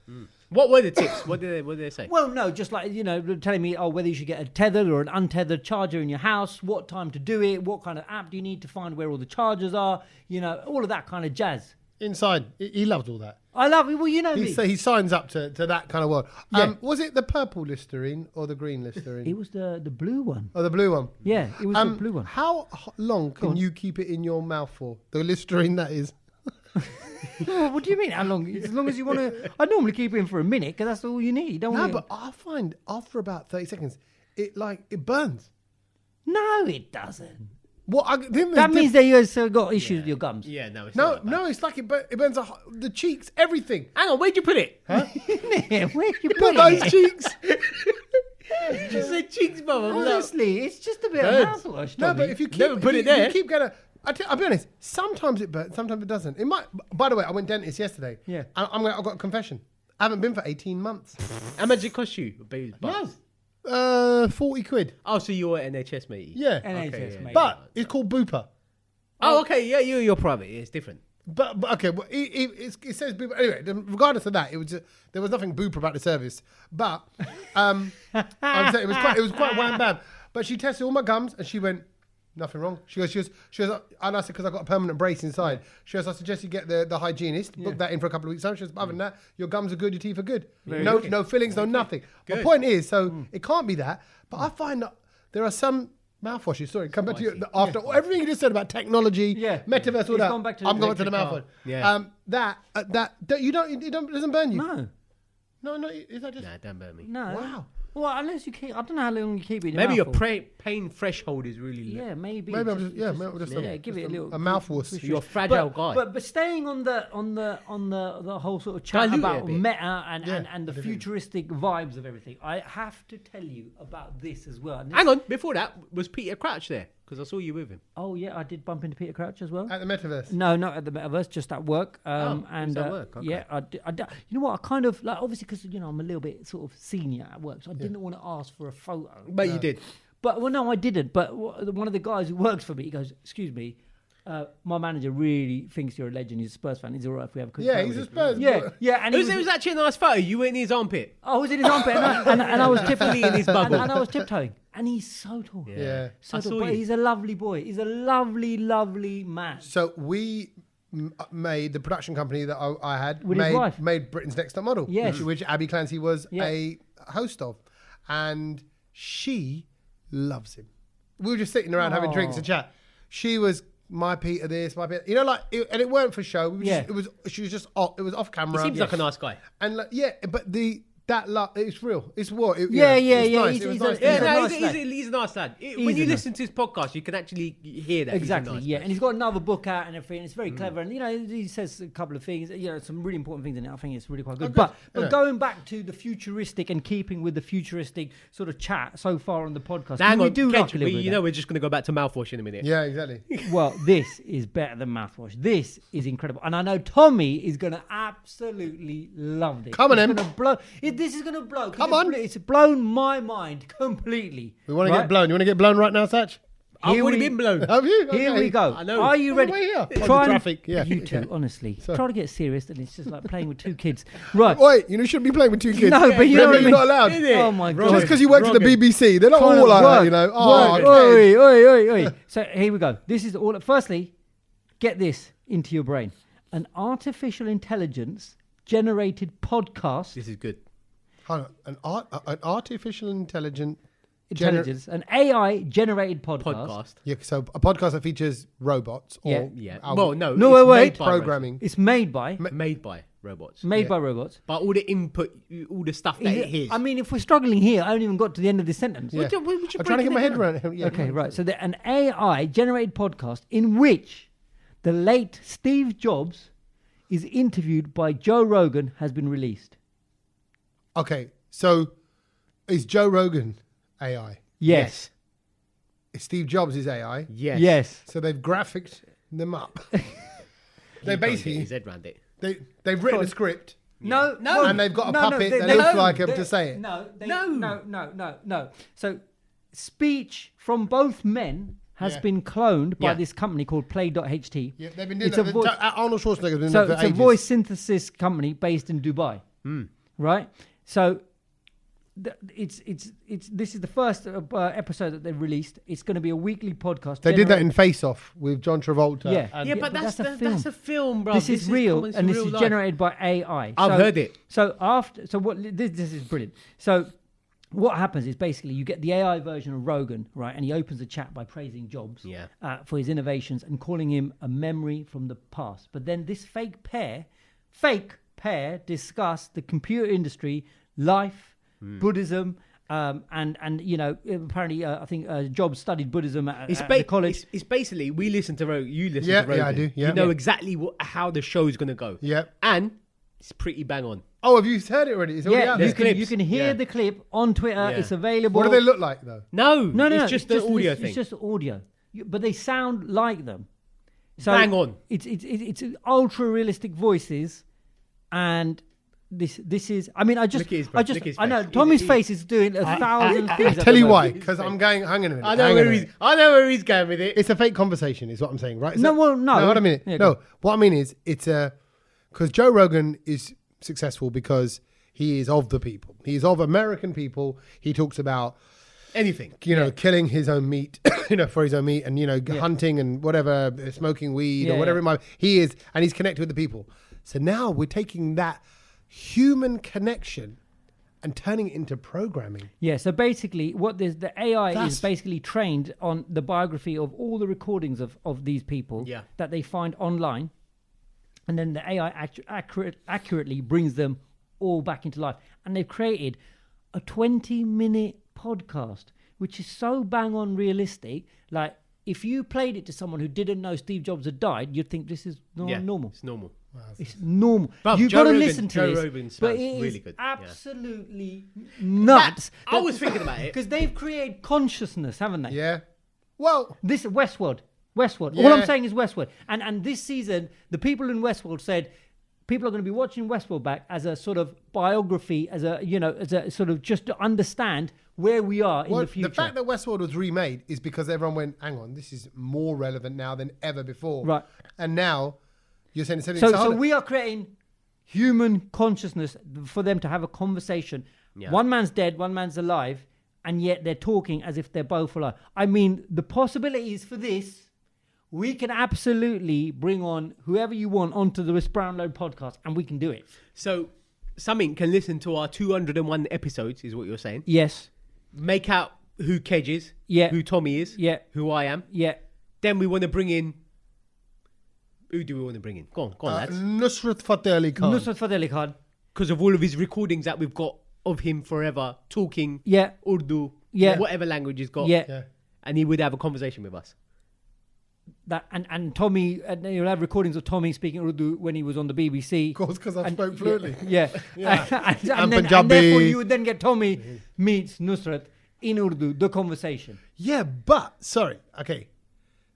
What were the tips? What did they say? Well, no, just like, you know, telling me, whether you should get a tethered or an untethered charger in your house, what time to do it, what kind of app do you need to find where all the chargers are, you know, all of that kind of jazz. Inside, he loves all that. I love it. Well, you know me. He signs up to that kind of world. Yeah. Was it the purple Listerine or the green Listerine? It was the blue one. Or the blue one? Yeah, it was the blue one. How long can you keep it in your mouth for? The Listerine, that is. Oh, what do you mean? How long? As long as you want to. I normally keep it in for a minute because that's all you need. Don't No, want but I find after about 30 seconds, it burns. No, it doesn't. What I think That means that you've got issues with your gums. Yeah, no, it's no, not that bad. no, it's like it burns the cheeks, everything. Hang on, where'd you put it? Where you Not put those it? cheeks. Just say cheeks, brother. Honestly, it's just a bit Burns. of mouthwash. No, Tommy. but if you keep Never put if it you- there. you keep gonna. I'll be honest. Sometimes it burns, sometimes it doesn't. It might. By the way, I went dentist yesterday. Yeah. I've got a confession. I haven't been for 18 months. How much did it cost you? Baby's butt? 40 quid. Oh, so you're NHS, mate? Yeah. NHS, Okay, yeah. mate. But it's called Booper. Oh, okay, yeah, you're private. Yeah, it's different. But okay, well, it says Booper. Anyway, regardless of that, there was nothing Booper about the service. But I'm saying it was quite wham bam. But she tested all my gums and she went, nothing wrong. She goes, and I said, because I got a permanent brace inside. She goes, I suggest you get the hygienist, book that in for a couple of weeks time. She goes, other than that, your gums are good, your teeth are good. No fillings, no nothing. My point is, it can't be that. But I find that there are some mouthwashes. Sorry, come back to you after everything you just said about technology, metaverse, all He's that. gone back to I'm the going to the electric mouthwash. car. Yeah. It doesn't burn you. No, Is that just Nah, don't burn me. no. wow? Well, unless you keep, I don't know how long you keep it in your Maybe mouth your for. pain threshold is really low. Yeah, maybe. Maybe I'm just give it a little. a mouthwash. You're a fragile guy. But staying on the whole sort of chat Dilute it a about bit. meta and the I do. futuristic vibes of everything, I have to tell you about this as well. And this- Hang on, before that, was Peter Crouch there? Because I saw you with him. Oh yeah, I did bump into Peter Crouch as well. At the metaverse. No, not at the metaverse, just at work. he And was at work, okay. yeah, you know what? I kind of like, obviously because I'm a little bit sort of senior at work, so I didn't want to ask for a photo. But you did. But well, no, I didn't. But one of the guys who works for me, he goes, "Excuse me, my manager really thinks you're a legend. He's a Spurs fan. Is it all right if we have a quick Yeah, photo he's a with him?" Spurs. Yeah. And It was actually a nice photo. You were in his armpit. I was in his armpit, and I was Fully in his bubble. and I was tiptoeing. And he's so tall. Yeah. So I tall. saw But you. he's a lovely boy. He's a lovely, lovely man. So made the production company that I had With his wife. made Britain's Next Top Model, Yes. which Abby Clancy was a host of, and she loves him. We were just sitting around having drinks and chat. She was my Peter this, my Peter, and it weren't for show. It was off camera. He seems like a nice guy. And but that love, it's real. It's what? It's Yeah. nice. He's It was a- nice. yeah, Yeah. no, He's a nice lad. When you listen to his podcast, you can actually hear that. Exactly, he's a nice yeah. person. And he's got another book out and everything. It's very clever. And, he says a couple of things, some really important things in it. I think it's really quite good. Okay. But going back to the futuristic and keeping with the futuristic sort of chat so far on the podcast, Hang we on, do Kedge, like a little bit of we're just going to go back to mouthwash in a minute. Yeah, exactly. that. Well, this is better than mouthwash. This is incredible. And I know Tommy is going to absolutely love this. Come on, It's Em. gonna blow. This is going to blow. Come on. It's blown my mind completely. We want to get blown. You want to get blown right now, Sach? I've Here already we- been blown. Have you? Here Okay. we go. I know. Are you On ready? the way here. On the Try and- traffic, yeah. You two, Okay. honestly. Sorry. Try to get serious, and it's just like playing with two kids. Right. Wait, you shouldn't be playing with two kids. No, but you know what I Remember, mean. you're not allowed. Is it? Oh my Wrong. god. Just because you work at the Wrong. BBC, they're not Trying all to like work, that, you know. work. Okay. Oi. So here we go. This is all. Firstly, get this into your brain. An artificial intelligence generated podcast. This is good. Hold on. An artificial intelligence. An AI generated podcast. Yeah, so a podcast that features robots or Yeah. algorithms. Well, no. No, it's wait. made by Programming. It's made by Made by robots. by robots. But all the input, all the stuff that it hears. I mean, if we're struggling here, I haven't even got to the end of this sentence. Yeah. Would you I'm trying to get my head around it. Yeah, Okay, right. So an AI generated podcast in which the late Steve Jobs is interviewed by Joe Rogan has been released. Okay, so is Joe Rogan AI? Yes. Is Steve Jobs is AI? Yes. Yes. So they've graphicked them up. They He can't get basically his head around it. they've written a script. No. And they've got a puppet that looks like him to say it. No. So speech from both men has been cloned by Yeah. this company called Play.ht. Yeah, they've been doing It's a that. voice- Arnold Schwarzenegger's been So doing that it's for a ages. voice synthesis company based in Dubai, right? So this is the first episode that they've released. It's going to be a weekly podcast. They did that in Face Off with John Travolta. Yeah. and- Yeah, but that's a film, bro. This is real, common to and this real is life. generated by AI. I've heard it. So this is brilliant. So what happens is basically you get the AI version of Rogan, right? And he opens the chat by praising Jobs for his innovations and calling him a memory from the past. But then this fake pair discuss the computer industry, life, Buddhism, and apparently I think Jobs studied Buddhism at the college. It's basically we listen to Rogan. You listen Yeah, to Rogan. yeah, I do, yeah. You know Yeah. exactly how the show's going to go. Yeah. And it's pretty bang on. Oh, have you heard it already? It's already out there. you can hear the clip on Twitter. Yeah. It's available. What do they look like though? No, No, it's just the audio thing. It's just audio, but they sound like them. So Bang on. It's ultra realistic voices, and this is. I mean, I Look at his face, look at his I know face. Tommy's face is doing 1,000 things. at Tell the you why, moment. because I'm going. Hang on a minute. I know where he's going with it. It's a fake conversation, is what I'm saying, right? No, well, no. Hold on a minute. Yeah, no, go. what I mean is, it's because Joe Rogan is successful because he is of the people. He is of American people. He talks about Anything. killing his own meat, for his own meat, and hunting and whatever, smoking weed or whatever it might be. He is, and he's connected with the people. So now we're taking that human connection and turning it into programming. Yeah, so basically what the AI That's- is basically trained on the biography of all the recordings of these people that they find online, and then the AI accurately brings them all back into life. And they've created a 20-minute podcast, which is so bang on realistic. Like, if you played it to someone who didn't know Steve Jobs had died, you'd think this is normal. It's normal. It's normal. Bruv, You've Joe got to Rogan- listen to Joe this. Rogan but sounds it is really good. Yeah. absolutely nuts. I was thinking about it. Because they've created consciousness, haven't they? Yeah. Well, This Westworld. All Yeah. I'm saying is Westworld. And this season, the people in Westworld said people are going to be watching Westworld back as a sort of biography, as a sort of just to understand where we are in the future. the fact that Westworld was remade is because everyone went, hang on, this is more relevant now than ever before. Right. And now you're saying it's So we are creating human consciousness for them to have a conversation. Yeah. One man's dead, one man's alive, and yet they're talking as if they're both alive. I mean, the possibilities for this we can absolutely bring on whoever you want onto the West Brownload podcast, and we can do it. So, something can listen to our 201 episodes, is what you're saying. Yes. Make out who Kedge is, Yeah. who Tommy is, Yeah. who I am. Yeah. Then we want to bring in. Who do we want to bring in? Go on, lads. Nusrat Fateh Ali Khan. Nusrat Fateh Ali Khan. Because of all of his recordings that we've got of him forever talking Yeah. Urdu, Yeah. whatever language he's got. Yeah. Yeah. And he would have a conversation with us. That and Tommy, you'll have recordings of Tommy speaking Urdu when he was on the BBC. Of course, because I spoke fluently. Yeah. Yeah. and Punjabi. therefore you would then get Tommy meets Nusrat in Urdu, the conversation. Yeah, but sorry. Okay.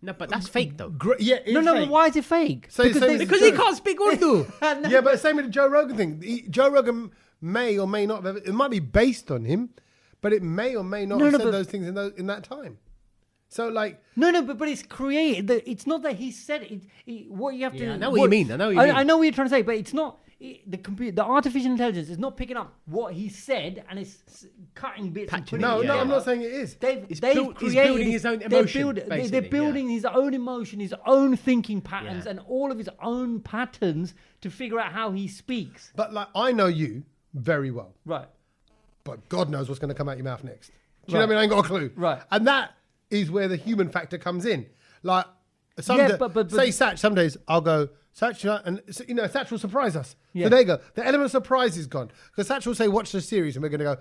No, but that's fake though. Yeah. It's No, fake. but why is it fake? So- because so- they, Because he can't speak Urdu. Yeah, but same with the Joe Rogan thing. Joe Rogan may or may not have. It might be based on him, but it may or may not have said but- those things in that time. So like, No, but it's created. It's not that he said it. What you have to. Yeah, I know what you mean. I know what you're trying to say, but it's not. The artificial intelligence is not picking up what he said and it's cutting bits and putting no, it no, together. I'm not saying it is. He's They've building created his own emotion, They're basically, building his own emotion, his own thinking patterns, Yeah. and all of his own patterns to figure out how he speaks. But like, I know you very well, Right. but God knows what's going to come out your mouth next. Do you know what I mean? I ain't got a clue. Right. And that is where the human factor comes in. Like, but- say Sach, some days I'll go, Sach, and Sach will surprise us. Yeah. So there you go. The element of surprise is gone. Because Sach will say, watch the series, and we're going to go,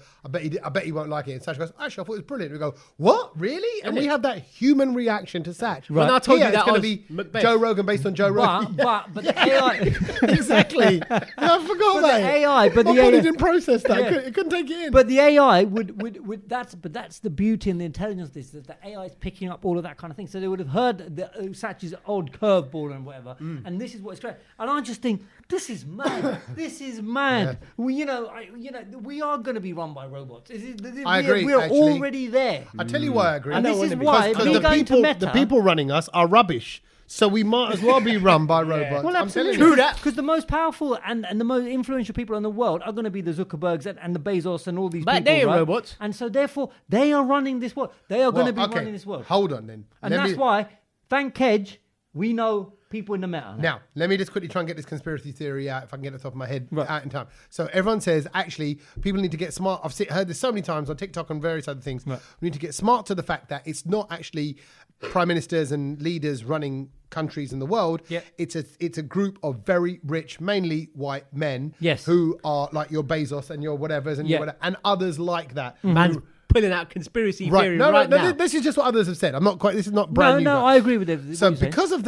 I bet he won't like it. And Sach goes, actually, I thought it was brilliant. We go, what? Really? And we have that human reaction to Sach. When I told you Here, that it's going I to be was Macbeth. Joe Rogan based on Joe Rogan. But the AI. Exactly. I forgot But that. the AI, but My the body AI didn't process that. Yeah. It couldn't take it in. But the AI would that's the beauty and the intelligence of this, that the AI is picking up all of that kind of thing. So they would have heard the Sach's odd curveball and whatever, and this is what's great. And I just think this is mad. This is mad. Yeah. We are going to be run by robots. I agree, We're actually. already there. I tell you why I agree. And this is Because why me going to Meta. the people running us are rubbish. So we might as well be run by robots. Well, I'm telling absolutely. you. True that. Because the most powerful and the most influential people in the world are going to be the Zuckerbergs and the Bezos and all these But people. they are right? robots. And so therefore, they are running this world. They are going to be Well, okay, running this world. Hold on then. And that's why, thank Kedge, we know people in the meta. Now, let me just quickly try and get this conspiracy theory out, if I can get it off the top of my head, Right. out in time. So everyone says, actually, people need to get smart. I've heard this so many times on TikTok and various other things. Right. We need to get smart to the fact that it's not actually prime ministers and leaders running countries in the world. Yeah. It's a group of very rich, mainly white men, Yes. who are like your Bezos and your whatevers and Yeah. your whatever, and others like that. Man's pulling out conspiracy theory No, now. this is just what others have said. I'm not quite. This is not brand new. No, guys. I agree with everything. So because of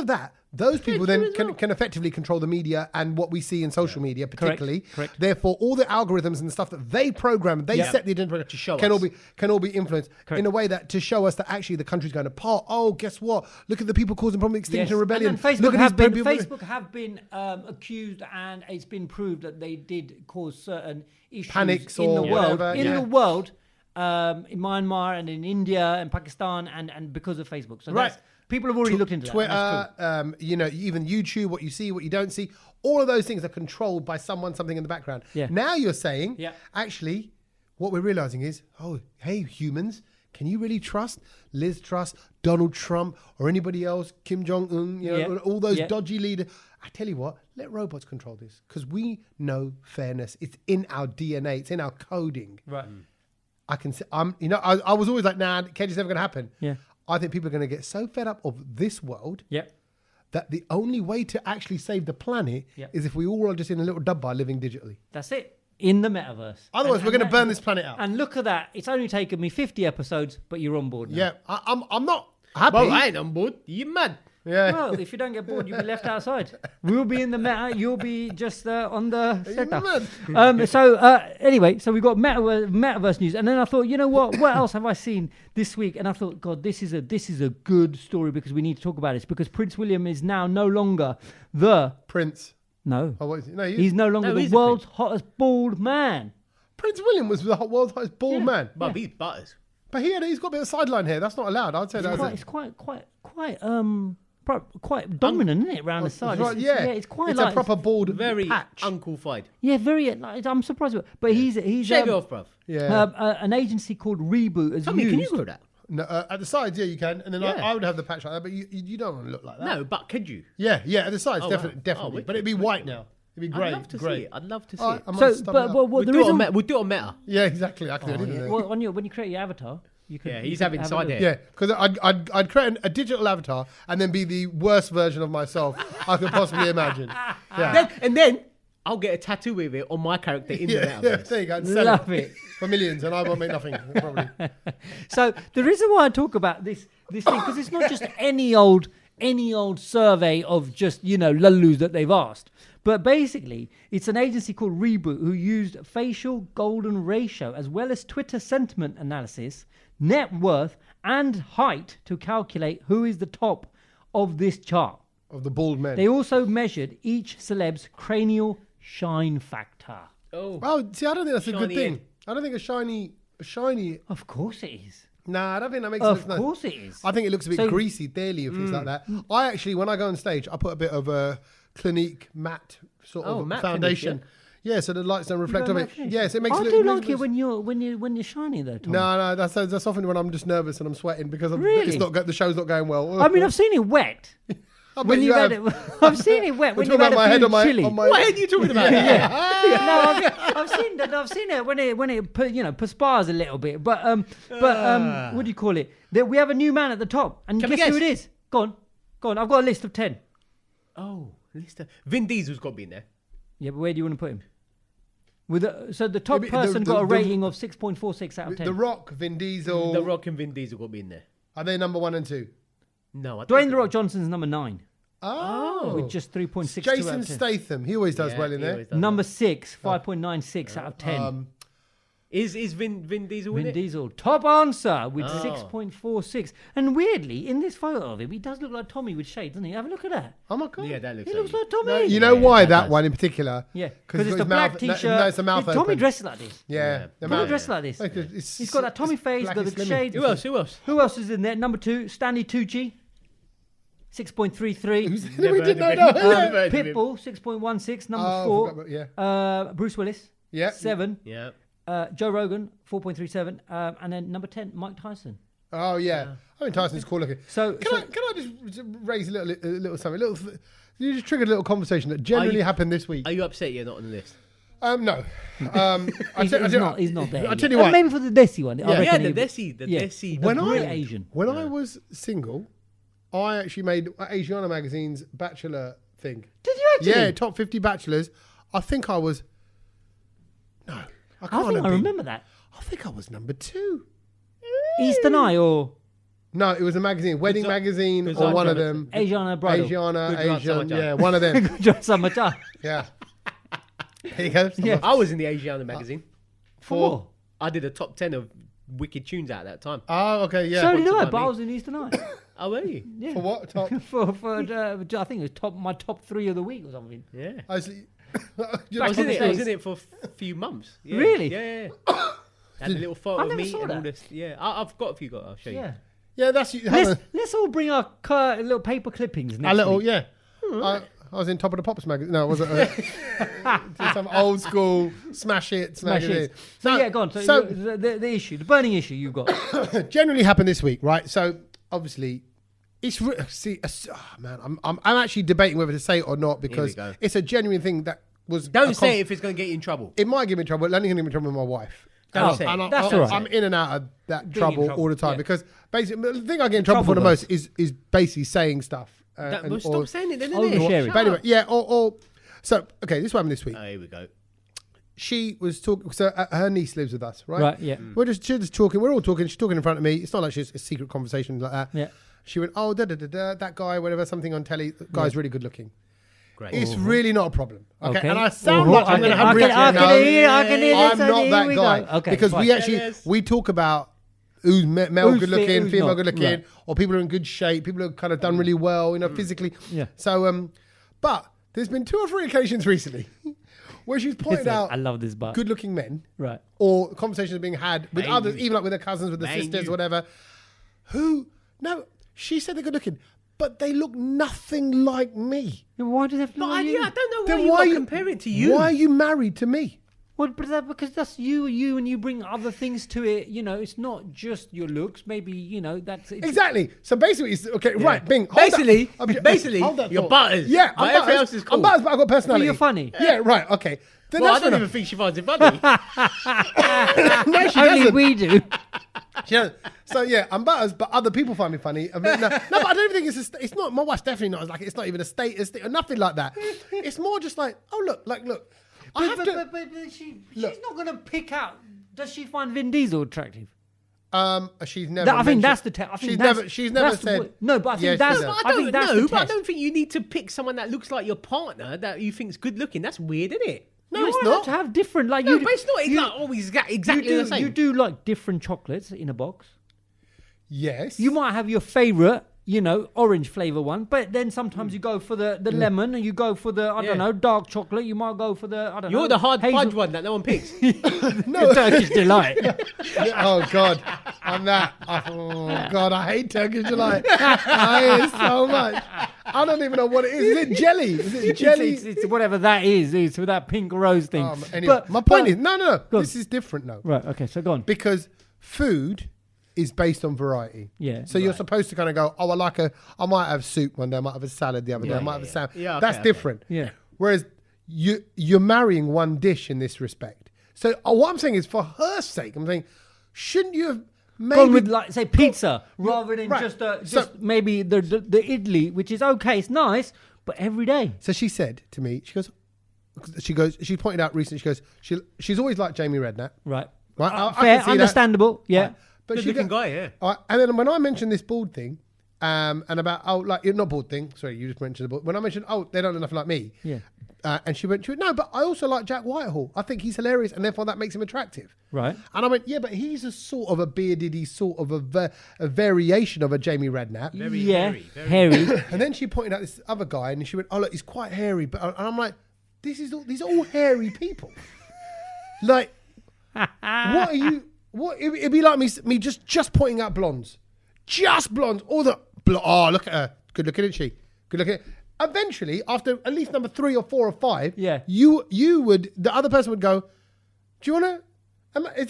that, those people then can effectively control the media and what we see in social media, particularly. Correct. Therefore, all the algorithms and the stuff that they program, they set the agenda To show can us. all be influenced in a way that to show us that actually the country's going apart. Oh, guess what? Look at the people causing problem, Extinction Rebellion. And Facebook Look at have these been, people. Facebook have been accused, and it's been proved that they did cause certain issues Panics in the or world. whatever, In yeah. the world, in Myanmar and in India and Pakistan, and because of Facebook. So Right. that's, people have already looked into that. That's true. Twitter, even YouTube, what you see, what you don't see, all of those things are controlled by something in the background. Yeah. Now you're saying, Yeah. actually, what we're realizing is, oh, hey, humans, can you really trust Liz Truss, Donald Trump, or anybody else, Kim Jong-un, Yeah. all those Yeah. dodgy leaders? I tell you what, let robots control this, because we know fairness. It's in our DNA. It's in our coding. Right. I can see, I was always like, nah, Kedge is never going to happen. Yeah. I think people are going to get so fed up of this world Yeah. that the only way to actually save the planet Yeah. is if we all are just in a little dubbar living digitally. That's it. In the metaverse. Otherwise, And- we're going to and burn this planet out. And look at that. It's only taken me 50 episodes, but you're on board now. Yeah, I'm not happy. Well, I ain't on board. You mad? Yeah. Well, if you don't get bored, you'll be left outside. We'll be in the meta. You'll be just on the setup. Anyway, so we've got metaverse news, and then I thought, you know what? What else have I seen this week? And I thought, God, this is a good story because we need to talk about this because Prince William is now no longer the Prince. no. Oh, what is he? No, He's no longer the he's a world's hottest bald man. Prince William was the world's hottest bald man. But he's butters. But he's got a bit of sideline hair. That's not allowed. I'd say It's quite dominant, isn't it, around the side? Right, yeah. It's quite it's like a proper bald Very patch. uncle-fied. yeah, very. Like, I'm surprised, but he's Shave it off, bruv. Yeah. an agency called Reboot has Tommy, can you used. grow that? No, at the sides, yeah, you can, and then Yeah. I would have the patch like that, but you don't want to look like that. No, but could you? Yeah, at the sides, Oh, wow. definitely, Oh, wicked, but it'd be white now. It'd be grey. I'd love to see it. I'd love to see All it. right, I might So, stump it but up. what We'll the do it reason? we'll do it on Meta. Yeah, exactly. I can do that. Well, when you create your avatar, you could. Yeah, you he's could having have a side look. hair. Yeah, because I'd create a digital avatar and then be the worst version of myself I could possibly imagine. Yeah, And then I'll get a tattoo with it on my character in the yeah, metaverse. there you go. And sell Love it. for millions, and I won't make nothing probably. So the reason why I talk about this thing, because it's not just any old survey of just lullus that they've asked, but basically it's an agency called Reboot who used facial golden ratio as well as Twitter sentiment analysis, net worth, and height to calculate who is the top of this chart. Of the bald men. They also measured each celeb's cranial shine factor. Oh, see, I don't think that's a good Shiny thing. head. I don't think a shiny. Of course it is. Nah, I don't think that makes it Of look nice. course it is. I think it looks a bit So- greasy, daily if it's like that. I actually, when I go on stage, I put a bit of a Clinique matte sort of matte foundation. finish, Yeah, so the lights don't reflect go off it. matte finish? Yes, it makes I it look. do it like looks- it when you're shiny though, Tom. No, that's often when I'm just nervous and I'm sweating because Really? it's not the show's not going well. I mean, I've seen it wet. I bet When you you've had have. it, I've seen it wet We're when you've talking had about a few chili. What are you talking about? No, I've seen that. I've seen it when it perspires a little bit. But what do you call it? We have a new man at the top, and Can we guess who guess? it is? Go on. I've got a list of 10. Oh, at least Vin Diesel's got to be in there. Yeah, but where do you want to put him? So the top Yeah, but person the- got a the- rating of 6.46 out of 10. The Rock, Vin Diesel. The Rock and Vin Diesel got to be in there. Are they number 1 and 2? No, I Dwayne think The Rock Johnson's number 9 Oh, with just 3.62 out Jason of 10. Statham. He always does Yeah, well in he there. always does Number 6, 5.96 out of 10. Um, Is Vin Diesel in Vin it? Diesel, top answer with Oh. 6.46. And weirdly, in this photo of him, he does look like Tommy with shades, doesn't he? Have a look at that. oh my god. Yeah, that looks He looks like like Tommy. No, you know Yeah, why that that does. one in particular? Yeah, 'Cause because he's it's got the his black mouth- t-shirt. no, it's the mouth Tommy open. dresses like this. Yeah, the Tommy mouth. dresses like this. Like, it's- He's got that Tommy face, black got is the slimming. shades. Who else? Who else? Who else is in there? Number 2, Stanley Tucci, 6.33. We Never didn't heard know. of him. Never heard of him. Pitbull, 6.16. Number Oh, I 4, forgot about- yeah. Bruce Willis, Yeah. 7. Yeah. Joe Rogan, 4.37. And then number 10, Mike Tyson. Oh yeah. I mean Tyson's cool looking. So- can I just raise a little something? You just triggered a little conversation that generally happened this week. Are you upset you're not on the list? No. He's not there. I'll tell yet. you what. Maybe for the Desi one. I Yeah. reckon Yeah, the he'll be- Desi. The yeah. Desi. When the I- real Asian. When I was single, I actually made Asiana magazine's bachelor thing. Did you actually? Yeah, top 50 bachelors. I think I was. No, I I can't think have I been. remember that. I think I was number 2. Eastern Eye or No, it was a magazine, wedding Good magazine, good or job, one of Jonathan. them. Asiana Bridal. Asiana, Good job, Asian, Summertime. yeah, one of them. Good job, Summertime. Yeah. There you go. Yeah. I was in the Asiana magazine. Four. I did a top 10 of wicked tunes out at that time. Oh, okay, yeah. So did I, about but I me. was in Eastern Eye. Oh, were you? Yeah. For what? Top. for I think it was my top 3 of the week or something. Yeah. I was, I was in it. I was days. in it for a few months. Yeah. Really? Yeah. Had a little photo I of never me saw and all that. this. Yeah, I've got a few. I'll show you. Yeah. yeah, that's you. Let's all bring our little paper clippings next A little, week. yeah. I was in Top of the Pops magazine. No, it wasn't. Some old school smash hits Smash magazine. it. So No, yeah, go on. So, the issue, the burning issue you've got. generally happened this week, right? So obviously, it's man. I'm actually debating whether to say it or not because go. it's a genuine thing that was. Don't say it if it's going to get you in trouble. It might give me trouble. It's only going to give me trouble with my wife. Don't say it. And That's all right. I'm in and out of that Being in trouble trouble, all the time yeah. because basically the thing I get in trouble for the Trouble most is basically saying stuff. Well, stop saying it then, Oh, innit? sharing. Shut But anyway, up. yeah. Or so okay. This is what happened this week. Oh, here we go. She was talking. So her niece lives with us, right? Right, yeah. She's just talking. We're all talking. She's talking in front of me. It's not like she's a secret conversation like that. Yeah. She went, oh, that guy, whatever, something on telly. The guy's really good looking. Great. It's really not a problem. Okay. And I Oh, sound like I'm going to have reaction. I can hear I'm this. not Here that we guy. go. Okay, because fine. we actually Yes. we talk about who's male Who's good fit, looking, who's female not. good looking, Right. or people who are in good shape, people who have kind of done really well, physically. Yeah. So, but there's been 2 or 3 occasions recently where she's pointed out I love this bar. good looking men. Right. Or conversations are being had with Thank others, you. even like with her cousins, with the Thank sisters, you. whatever. She said they're good looking, but they look nothing like me. Yeah, why does it have to But be I you? don't know Then why you compare it to you. Why are you married to me? Well, but because that's you, and you bring other things to it. You know, it's not just your looks. Maybe that's exactly. So basically, right, Bing. Basically, hold that you're thought. butters. Yeah, but everything else is cool. I'm butters, but I've got personality. Well, you're funny. Yeah, right. Okay. Then Well, I that's don't fair even think she finds it funny. No, she Only doesn't. we do. She doesn't. So yeah, I'm butters, but other people find me funny. No, but I don't even think it's not. My wife's definitely not. It's not even a status thing or nothing like that. It's more just like, oh look. But she's not going to pick out. Does she find Vin Diesel attractive? She's never. I think that's the test. She's never said. No, but I think that's. But I think that's the but I test. don't think you need to pick someone that looks like your partner that you think's good looking. That's weird, isn't it? No, it's You're not. allowed to have different. Like No, you, but it's not. It's like always exactly the same. You do like different chocolates in a box. Yes. You might have your favorite, orange flavor one, but then sometimes you go for the lemon, and you go for the I don't know, dark chocolate. You might go for the I don't know. You're the hard hazel. fudge one that no one picks. The Turkish delight. Oh God, on that. Oh God, I hate Turkish delight. I hate it so much. I don't even know what it is. Is it jelly? Is it jelly? It's whatever that is. It's with that pink rose thing. Anyway, my point is, no. This is different, though. Right. Okay. So go on. Because food is based on variety. Yeah. So you're supposed to kind of go, oh, I might have soup one day, I might have a salad the other day, I might have a salad. Yeah, okay, That's different. Yeah. Whereas you're marrying one dish in this respect. So what I'm saying is, for her sake, I'm saying, shouldn't you have maybe Gone with like say pizza rather than right. just maybe the idli, which is okay, it's nice, but every day. So she said to me, she pointed out recently, she goes, she's always liked Jamie Redknapp. Right. Right. I Fair, can see understandable. that. Yeah. Right. But Good looking guy, yeah. All right, and then when I mentioned this bald thing, and about not bald thing. Sorry, you just mentioned the bald. When I mentioned they don't look nothing like me. Yeah. And she went, no, but I also like Jack Whitehall. I think he's hilarious, and therefore that makes him attractive. Right. And I went, yeah, but he's a sort of a bearded, he's sort of a variation of a Jamie Redknapp. Very hairy. And then she pointed out this other guy, and she went, oh look, he's quite hairy. But and I'm like, these are all hairy people. Like, what are you? What it'd be like me just pointing out blondes, just blondes. All the look at her, good looking, isn't she? Good looking. Eventually, after at least number 3 or 4 or 5, you would, the other person would go, do you want to?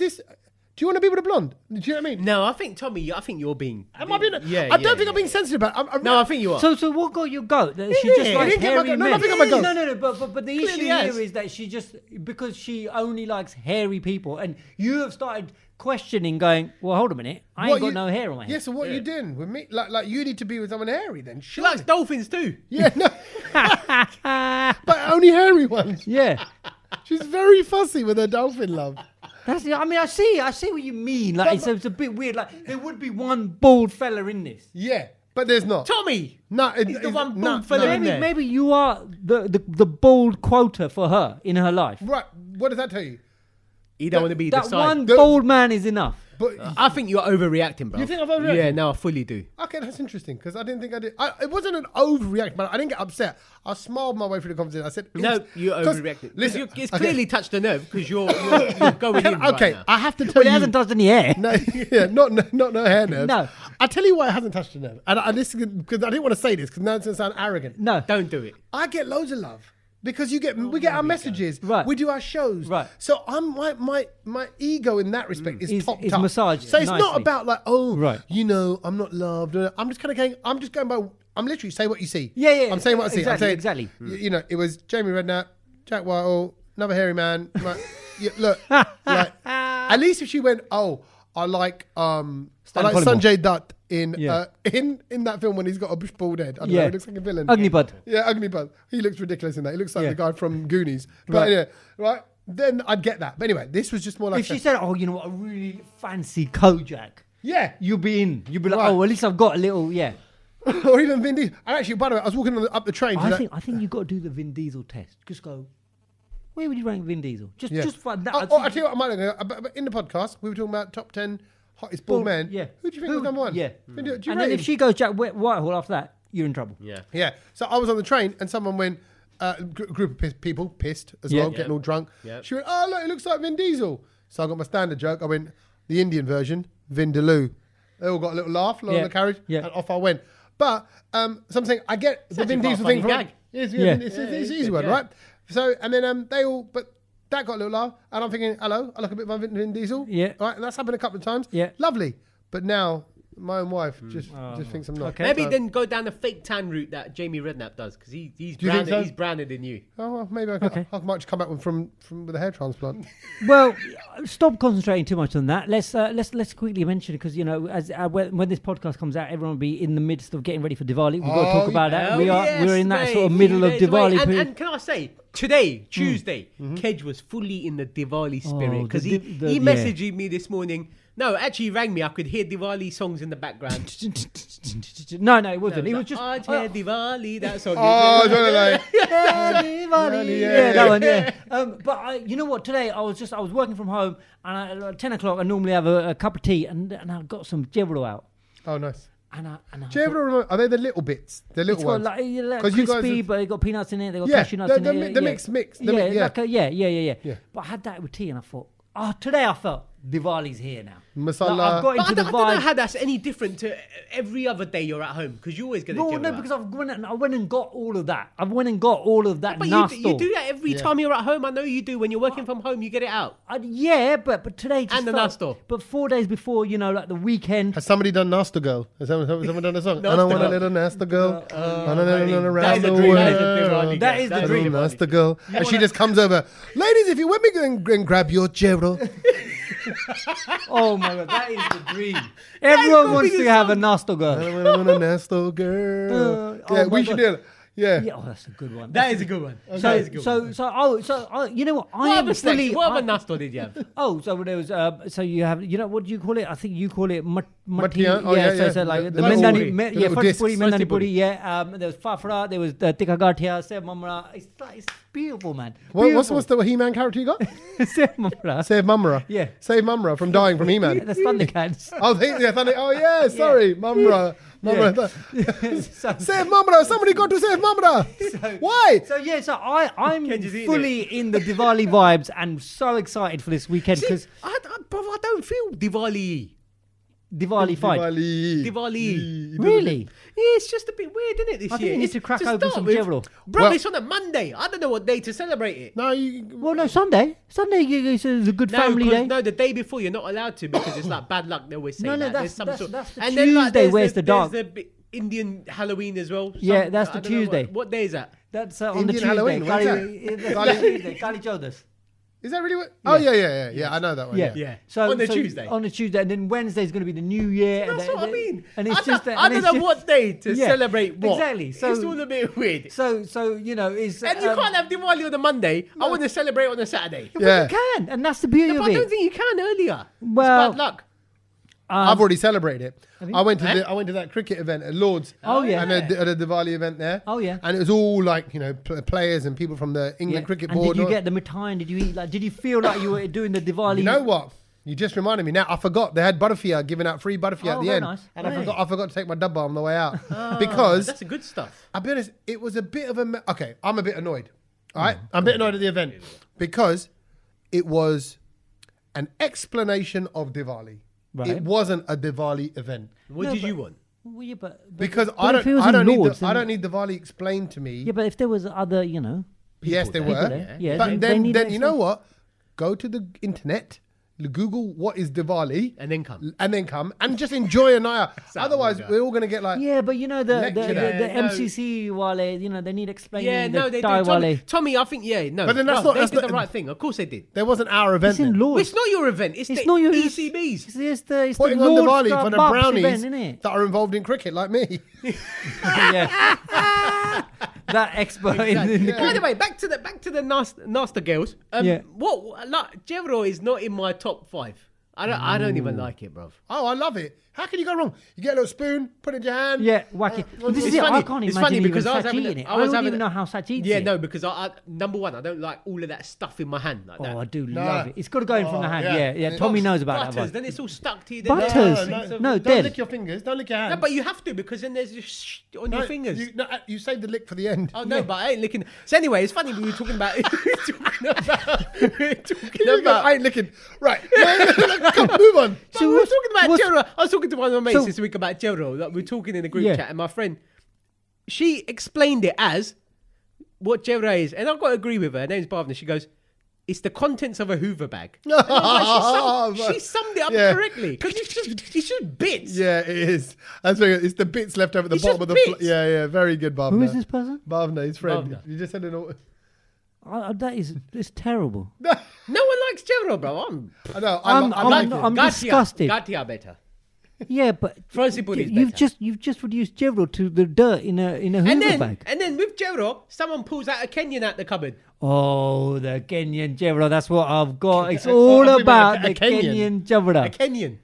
Do you want to be with a blonde? Do you know what I mean? No, I think Tommy. I think you're being. Am I being? Yeah. I don't think I'm being sensitive about it. No, I think you are. So what got your goat? That she just likes didn't get my hairy goat. No, men. nothing got my goat. No. But the issue has. here is that she just because she only likes hairy people, and you have started questioning, going, well, hold a minute, I ain't got no hair on my head. Yeah, so what are you doing with me? Like you need to be with someone hairy then. She likes dolphins too. Yeah, no. But only hairy ones. Yeah. She's very fussy with her dolphin love. That's I mean, I see what you mean. Like it's a bit weird. Like there would be one bald fella in this. Yeah, but there's not. Tommy. No, He's the one bald fella in there. Maybe you are the bald quota for her in her life. Right. What does that tell you? You don't want to be the That side. one bald man is enough. But I think you're overreacting, bro. You think I'm overreacting? Yeah, no, I fully do. okay, that's interesting because I didn't think I did. It wasn't an overreaction, but I didn't get upset. I smiled my way through the conversation. I said, No, you're 'cause- overreacting. Listen, It's okay. clearly touched a nerve because you're going in right Okay, now. I have to tell But it you. hasn't touched any hair. No, yeah, not no hair nerves. No. I tell you why it hasn't touched a nerve, and this because I didn't want to say this because now it's going to sound arrogant. No. Don't do it. I get loads of love because we get our messages, Right. We do our shows, Right. So I'm my ego in that respect is top is top. massaged So it's not nicely. about like Right. I'm not loved. I'm just kind of going. I'm just going by. I'm literally say what you see. Yeah. I'm saying what I see. I'm saying Exactly. It was Jamie Redknapp, Jack Whitehall, another hairy man. Look, like, at least if she went, I like Collymore. Sanjay Dutt in Yeah. in that film when he's got a bald head. I don't know, Yeah. he looks like a villain. Ognibud. Yeah, Ognibud. He looks ridiculous in that. He looks like Yeah. the guy from Goonies. But Right. yeah, right. Then I'd get that. But anyway, this was just more like If she said, "Oh, you know what, I really fancy Kojak," yeah, you'll be in. You'll be like, Right. "Oh, at least I've got a little." Yeah. or even Vin Diesel. And actually, by the way, I was walking up the train. I think you've got to do the Vin Diesel test. Just go. Where would you rank Vin Diesel? Just find that. I tell you what, I might go. But in the podcast, we were talking about top 10 hottest bald men. Yeah. Who do you think was number one? Yeah. Vin Diesel. Do you And rate then if him? she goes Jack Whitehall after that, you're in trouble. Yeah. Yeah. So I was on the train and someone went, group of people pissed as well, getting all drunk. Yeah. She went, oh, look, it looks like Vin Diesel. So I got my standard joke. I went, the Indian version, Vin Diloo. They all got a little laugh along Yeah. the carriage Yeah. and off I went. But so I'm saying, I get the actually Vin quite a Diesel funny thing from... gag. It's Yeah. an easy one, yeah. right? So, and then they all... But That got a little laugh. And I'm thinking, hello, I look a bit like Vin Diesel. Yeah. All right, and that's happened a couple of times. Yeah. Lovely. But now my own wife just thinks I'm not. Okay. Maybe then go down the fake tan route that Jamie Redknapp does, because he's you think browner, so? he's browner than you. Oh, well, maybe I might just come back with a hair transplant. Well, stop concentrating too much on that. Let's quickly mention it, because as when this podcast comes out, everyone will be in the midst of getting ready for Diwali. We've got to talk about that. We're in that sort of middle of Diwali period. And can I say, today, Tuesday, Kedge was fully in the Diwali spirit, because he messaged me this morning. No, actually, he rang me. I could hear Diwali songs in the background. No, it wasn't. It was just Aaj hai Diwali. That song. Oh, like, Diwali. Yeah, that one. Yeah. But you know what? Today I was working from home, and at 10 o'clock I normally have a cup of tea, and I got some jevro out. Oh, nice. And I Jevro, are they the little bits? The little ones? Like crispy, but they got peanuts in it. They got cashew nuts in it. The mix. Yeah. But I had that with tea, and I thought, today I felt Diwali's here now. Masala. Like, I've got into the I vibe. don't know how that's any different to every other day you're at home, because you always get a No, Jevro because out. I went and got all of that. I went and got all of that. But you do that every time you're at home. I know you do. When you're working from home, you get it out. But today just And the felt, Nasto. But 4 days before, like the weekend. Has somebody done Nasta Girl? Has someone done a song? I don't want a little Nasta Girl. I don't want to That is around the the dream. world. That is the dream. Nasta Girl. And she just comes over. Ladies, if you want me, go and grab your Jevro. Oh my God, that is the dream. Everyone wants to have a Nasto I girl. don't want a Nasta Girl. oh Yeah, my we should God. do it. Yeah. Yeah, that's a good one. That is a good one. So you know what? What other Nasto did you have? So there was so you have what do you call it? I think you call it matti. Mattiya? Oh, yeah, So yeah. like The the little mendani, puri. The yeah, little first discs. puri, mendani puri. Yeah, there was fafra. There was the tikka gathia, sev mamra. It's beautiful, man. What's the He-Man character you got? sev mamra? Save Mumra. Yeah. Save Mumra from dying from He-Man. That's Thundercats. Sorry, Mumra. So- Save Mumra. Somebody got to save Mumra. Why? So I'm Kenji's eating fully in the Diwali vibes and so excited for this weekend because Brother, I don't feel Diwali. Diwali fight. Diwali. Really? Yeah, it's just a bit weird, isn't it, this I think year? you need to crack open start some with- Jevro. Bro, Well- it's on a Monday. I don't know what day to celebrate it. No, Well, no, Sunday. Sunday is a good family day. No, the day before you're not allowed to, because it's like bad luck. They always say No, that. that's There's some that's the and Tuesday. then, like, there's Where's the dark? There's the Indian Halloween as well. Yeah, that's the I don't know Tuesday. What day is that? That's on Indian the Tuesday. Halloween, what's That's Tuesday. Kali Chaudas. is that really what? Oh, yeah. I know that one. Yeah. Yeah. So On the Tuesday. On the Tuesday, and then Wednesday is going to be the New Year. That's what I mean. And it's I don't know what day to Yeah, celebrate what. exactly. So- it's all a bit weird. So it's And you can't have Diwali on a Monday. I want to celebrate on a Saturday. Yeah. You can, and that's the beauty But of I it. don't think you can earlier. Well- it's bad luck. I've already celebrated it. you? I went to that cricket event at Lord's. Oh, yeah. And at a Diwali event there. Oh, yeah. And it was all like players and people from the England cricket and board. did you get the mitai? Did you eat? Did you feel like you were doing the Diwali? You know what? You just reminded me. Now I forgot they had butterfia, giving out free butterfia at the very end, nice. and Right. I forgot to take my dabba on the way out because That's the good stuff. I'll be honest, it was a bit of okay. I'm a bit annoyed. All right, I'm a bit annoyed at the event because it was an explanation of Diwali. Right. It wasn't a Diwali event What did you want? Well, yeah, but because but if it was in Lord's, I then- don't need Diwali explained to me. Yeah, but if there was other, Yes, there people were. there. Yeah, But they need then an you know what? Go to the internet, Google what is Diwali, And then come. and just enjoy a night out. Sound Otherwise, good. we're all going to get like. Yeah, but the Lecture that. Yeah, no. MCC wale, they need explaining. Yeah, no, the they Thai do. wale. Tommy, I think, no. But then that's no, not- they that's did the not- right thing. Of course they did. There wasn't our event. It's in then. Lord's. It's not your event. It's the not your ECB's. It's the Putting on Lord's Diwali for the Bucks brownies event, isn't it? that are involved in cricket, like me. Yeah. That expert in the By the way, back to the Nasta girls. Yeah. What like Jevro is not in my top 5. I don't even like it, bruv. Oh, I love it. How can you go wrong? You get a little spoon, put it in your hand. Yeah, wacky. Well, this It's is it. I funny. can't It's imagine funny even because I was Sach having eating a- it. I I was don't having even a- know how Sach eats Yeah, it. no, because I number one, I don't like all of that stuff in my hand like that. Oh, I do No. love it. It's got to go in from the hand. yeah. Yeah. Tommy knows about Butters, that then one. it's all stuck to you. Butters? No, Don't Dad. lick your fingers. Don't lick your hands. No, but you have to, because then there's just on your fingers. You save the lick for the end. Oh no, but I ain't licking. So anyway, it's funny we were talking about. I ain't licking. Right. Come, move on. So we were talking about what's- Jero. I was talking to one of my mates So- this week about Jero. Like, we were talking in the group Yeah. chat, and my friend, she explained it as what Jero is, and I've got to agree with her. Her name's Bhavna. She goes, it's the contents of a Hoover bag. She summed it up correctly. Because it's just bits. Yeah, it is. That's very good. It's the bits left over at the It's bottom of just the... bits. Yeah, very good, Bhavna. Who is this person? Bhavna, his friend. Bhavna. You just said it all... It's terrible. No one likes Jevro, bro. I know. I'm disgusted. Gatia better. Yeah, but Frozen Puri is you've better. just reduced Jevro to the dirt in a Hoover bag. And then with Jevro, someone pulls out a Kenyan out the cupboard. Oh, the Kenyan Jevro. That's what I've got. It's all about the Kenyan Jevro. A Kenyan.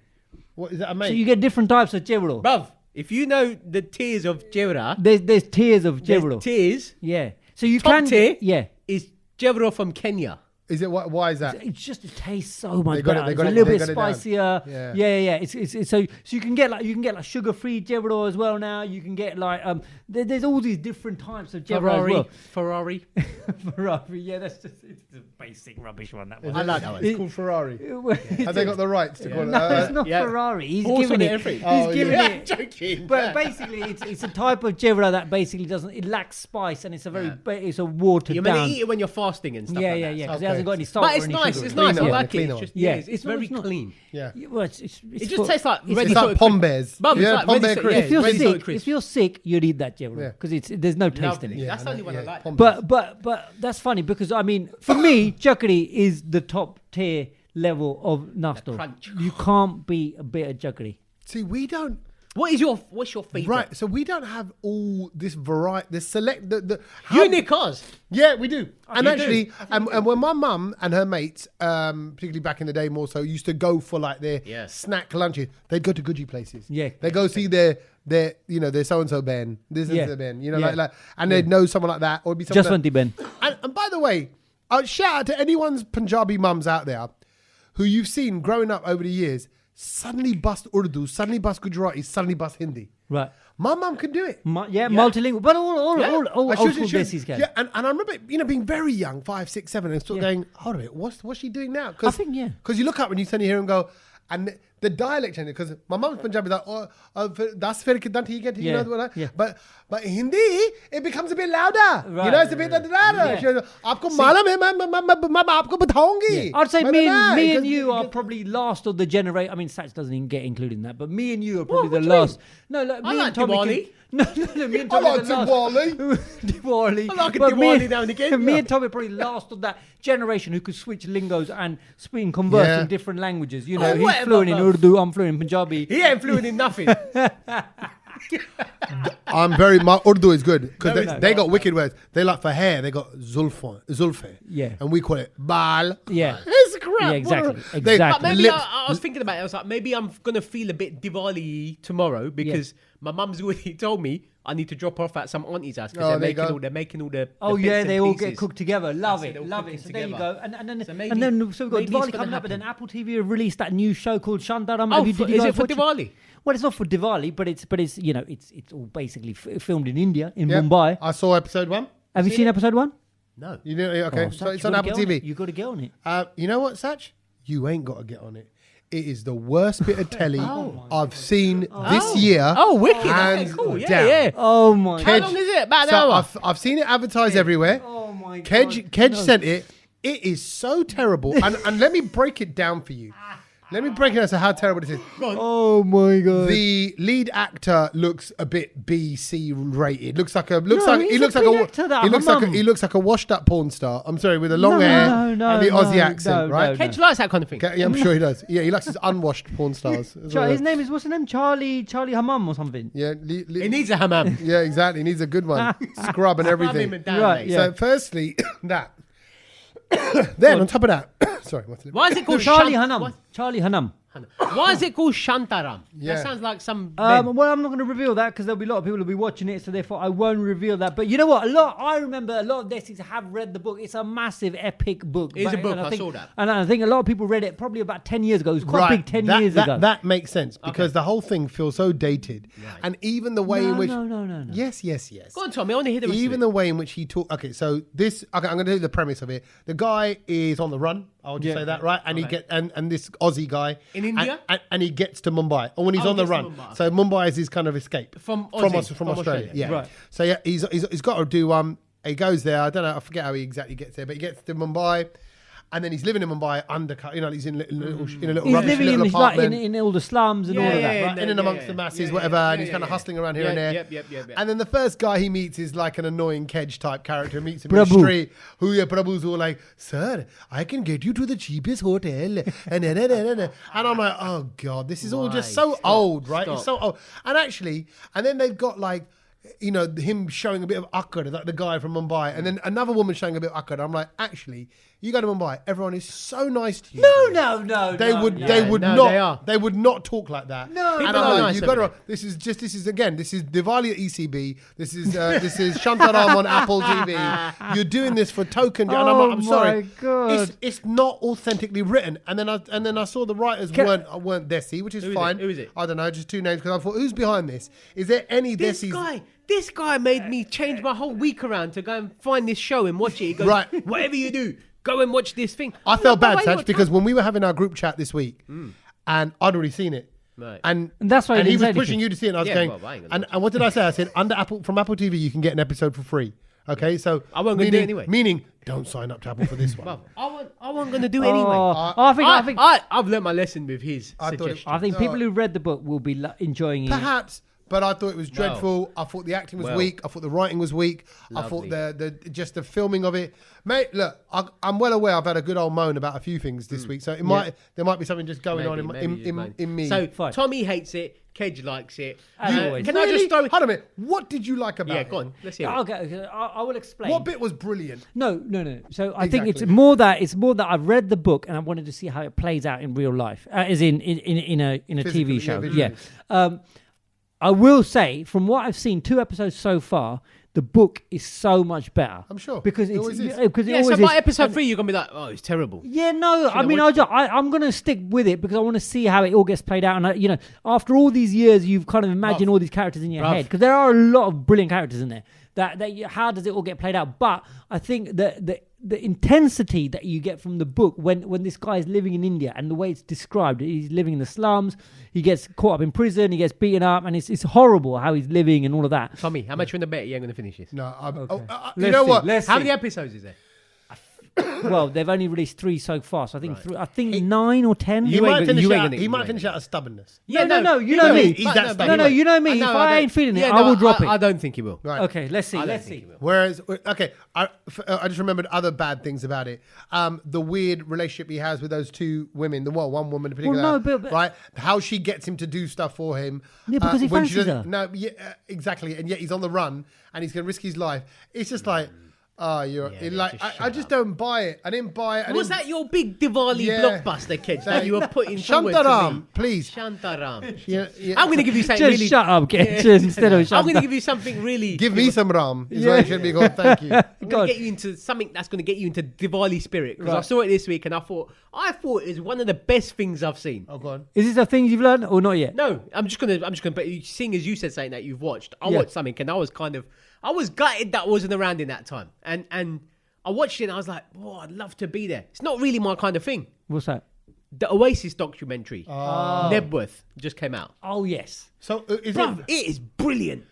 What is that, a mate? So you get different types of Jevro. Bruv, if you know the tiers of Jevra, There's tiers of there's Jevro. tiers. Yeah. So you Top can tier yeah. is Jevro from Kenya. Is it why is that? It's just it tastes so much They got it- better. they It's got a it- little they bit got it down. spicier. Yeah. It's so you can get like sugar-free Jevro as well now. You can get like there's all these different types of Jevro as well. Ferrari. Ferrari, yeah, it's a basic rubbish one. That one. I like that one. It's called Ferrari. Have they got the rights to call it? No, it's not yeah. Ferrari. He's Horse giving on it. everything. He's giving Yeah, it. joking. But basically, it's a type of Jevro that basically doesn't. It lacks spice, and it's a very. It's a watered You're meant down. to eat it when you're fasting and stuff Yeah, like yeah, that. yeah. Because Okay. it hasn't got any salt But or it's any nice. sugar. It's nice. I Cleaner, like it. cleaner It's just, one. yeah, Yeah. it's No, very it's not. clean. Yeah. Well, it's It just tastes like ready It's salted like Pom crisp. Bears. Bum, it's Yeah, like Pom ready Bear sa- crisp. yeah, If you're ready salted sick, crisp. if you're sick, you'd eat that Jevro Yeah. because there's no taste Lovely. in it. That's the only one I like. Pom Bears. But that's funny because I mean, for me, chakri is the top tier level of nastal. crunch. You can't beat a bit of chakri. See, we don't... What's your favorite? Right, so we don't have all this variety, this select... You nick ours. Yeah, we do. And you actually, do? and when my mum and her mates, particularly back in the day more so, used to go for like their Yes. snack lunches, they'd go to Gucci places. Yeah. They go see their their so-and-so band, this Yeah. is the band, you know, Yeah. like and they'd know someone like that, or it'd be someone Just that, one Ben. and by the way, shout out to anyone's Punjabi mums out there who you've seen growing up over the years, suddenly bust Urdu, suddenly bust Gujarati, suddenly bust Hindi. Right. My mum can do it. Multilingual, but all Yeah. old And school she was- Desi's can. Yeah, and I remember, being very young, 5, 6, 7, and sort of going, hold on a minute, what's she doing now? I think, yeah. Because you look up and you suddenly hear him go, and the dialect changes, because my mum's Punjabi, like, that's very good, you get, you Yeah, know, what I- yeah. but Hindi, it becomes a bit louder. Right. You know, it's a bit louder. Yeah. She goes, Aapko malum hai, मैं आपको बताऊंगी. I'd say But me nah, and because- you are probably last of the generation. I mean, Sach doesn't even get included in that, but me and you are probably What the do you last. No, look, I me like and Tommy. Diwali. No, me and I Tommy like are the last. Diwali. Diwali. I like a But me- Diwali now and again. Me and Tommy are probably last of that generation who could switch lingos and speak and converse Yeah. in different languages. You know, Oh, he's whatever, fluent in bro. Urdu, I'm fluent in Punjabi. He ain't fluent in nothing. my Urdu is good because No, they got wicked words. They like for hair, they got zulfe. Yeah. And we call it bal. Yeah. It's crap. Yeah, exactly, They- exactly. But maybe lips- I was thinking about it. I was like, maybe I'm gonna feel a bit Diwali tomorrow because my mum's already told me I need to drop off at some auntie's house because Oh, there you go. they're making all the Oh bits yeah, and they all pieces. get cooked together. Love So it, they're all love cooking it. So there you together. go. And then So and maybe- then so we've got maybe it's Diwali gonna coming up, but then happen. Apple TV have released that new show called Shantaram. Oh, Did you is guys it for watch Diwali? Well, it's not for Diwali, but it's it's all basically filmed in India, in Yeah. Mumbai. I saw episode 1. Have you seen episode 1? No. You know, okay. Oh, So Sach, it's you on gotta Apple get TV. You got to get on it. You know what, Sach? You ain't got to get on it. It is the worst bit of telly Oh I've seen this year. Oh, wicked. Okay, hands cool. Yeah, down. yeah. Oh my How god! long is it? About an So hour. I've seen it advertised everywhere. Oh my god! Kedge No. sent it. It is so terrible. and let me break it down for you. Let me break it down to how terrible this is. Oh my god! The lead actor looks a bit BC rated. Looks like No, he's a big actor, that he looks like Hammam. he looks like a washed up porn star. I'm sorry, with the long No, hair no, and the no, Aussie accent, no, right? no. Kedge likes that kind of thing. Okay, yeah, I'm sure he does. Yeah, he likes his unwashed porn stars. His name is what's his name? Charlie Hammam or something. Yeah, It needs a hammam. yeah, exactly. He needs a good one. Scrub and Rub him everything. and down, Right, mate. yeah. So, firstly, that. Then on top of that, sorry, what's the Why is it called Charlie Shant- Hanam. what? Charlie Hanam. Why is it called Shantaram? Yeah. That sounds like some. Well, I'm not going to reveal that because there'll be a lot of people who'll be watching it, so therefore I won't reveal that. But you know what? I remember a lot of Desis have read the book. It's a massive, epic book. It is a book, And I think, saw that. And I think a lot of people read it probably about 10 years ago. It was quite big 10 years ago. That makes sense because the whole thing feels so dated, and even the way in which No. yes. Go on, Tommy. I want to hear the rest Even of the way in which he talk. Okay, so this. Okay, I'm going to do the premise of it. The guy is on the run. I'll just Yeah. say that, right? And he and this Aussie guy In India? and he gets to Mumbai. Or when he's Oh, on the gets to run. Mumbai. So Mumbai is his kind of escape From Australia. Australia. Yeah. Right. So yeah, he's got to do. He goes there. I don't know. I forget how he exactly gets there, but he gets to Mumbai. and then he's living in Mumbai, undercut. You know, he's in a little He's rubbish living little in, like, apartment. in all the slums and all of that, right? In and amongst the masses, whatever, and he's kind of hustling around here and there. Yep. And then the first guy he meets is like an annoying Kedge type character. Meets him in Prabhu. the street. Prabhu's all like, "Sir, I can get you to the cheapest hotel," and I'm like, "Oh God, this is all just so old, right? It's so old." And then they've got like, you know, him showing a bit of akkad, like the guy from Mumbai, and then another woman showing a bit of akkad. I'm like, actually, you go to Mumbai, everyone is so nice to you. No. They would not talk like that. No, and people I'm are like, nice you over got to. This is Diwali at ECB. This is Shantaram on Apple TV. You're doing this for token. And I'm sorry, God. it's not authentically written. And then I saw the writers weren't Desi, which is fine. Who is it? I don't know, just two names because I thought, who's behind this? Is there any Desis? This guy made me change my whole week around to go and find this show and watch it. He goes, Right. whatever you do, go and watch this thing. I felt bad, Sach, because when we were having our group chat this week, and I'd already seen it. Right. And that's why and he he didn't was say pushing anything. you to see it. And I was Yeah, going, well, I ain't gonna and what did I say? I said, from Apple TV, you can get an episode for free. Okay, so I wasn't gonna do it anyway. Meaning, don't sign up to Apple for this one. Well, I wasn't going to do it anyway. I think I've learnt my lesson with his I thought it- suggestion. I think people who read the book will be enjoying it. Perhaps, but I thought it was dreadful. I thought the acting was weak. I thought the writing was weak. Lovely. I thought just the filming of it. Mate, look, I'm well aware I've had a good old moan about a few things this week, so there might be something just going on in me. So Fine. Tommy hates it. Kedge likes it. As always. Can I just throw? Hold on a minute. What did you like about it? Yeah, go on. Let's hear it. Okay, I will explain. What bit was brilliant? No. So I think it's Exactly. more that I've read the book and I wanted to see how it plays out in real life, as in a Physically, TV show. yeah, Yeah. I will say, from what I've seen, 2 episodes so far, the book is so much better. I'm sure. because It it's always is. because it Yeah, so always by is. episode 3, you're going to be like, oh, it's terrible. Yeah, no. I mean, watched I'm going to stick with it because I want to see how it all gets played out. And after all these years, you've kind of imagined all these characters in your head because there are a lot of brilliant characters in there. How does it all get played out? But I think that the intensity that you get from the book when this guy is living in India and the way it's described, he's living in the slums, he gets caught up in prison, he gets beaten up, and it's horrible how he's living and all of that. Tommy, how much you in the bet you ain't going to finish this? No, you Let's know see, what? let's How see. many episodes is there? Well, they've only released 3 so far, so I think 9 or 10. He You might ain't finish gonna- out. you He ain't might gonna- finish out of stubbornness. No, you know me. He's that stubborn. No, you know me. If I ain't feeling it, I will drop it. I don't think he will. Right. Okay, let's see. I don't Let's think see. he will. Whereas, okay, I just remembered other bad things about it. The weird relationship he has with those two women. One woman in particular. no, but- right? How she gets him to do stuff for him. Yeah, because he when she fancies doesn't- her. No, yeah, exactly. And yet he's on the run and he's going to risk his life. It's just like, I just don't buy it. I didn't buy it. Was that your big Diwali Yeah. blockbuster, Kedge, that you were putting forward to Shantaram, me? please. Shantaram. Yeah. I'm going to give you something Just really... shut up, Kedge, instead of shut I'm going to up. give you something really... Give me some ram. Is what it should be called. Thank you. I'm God. going to get you into something that's going to get you into Diwali spirit. Because I saw it this week and I thought it was one of the best things I've seen. Oh, go on. Is this a thing you've learned or not yet? No, I'm just gonna. But seeing as you said something that you've watched, I Yeah. watched something and I was gutted that wasn't around in that time. And I watched it and I was like, oh, I'd love to be there. It's not really my kind of thing. What's that? The Oasis documentary, Nebworth, just came out. Oh, yes. So Bruv, it is brilliant.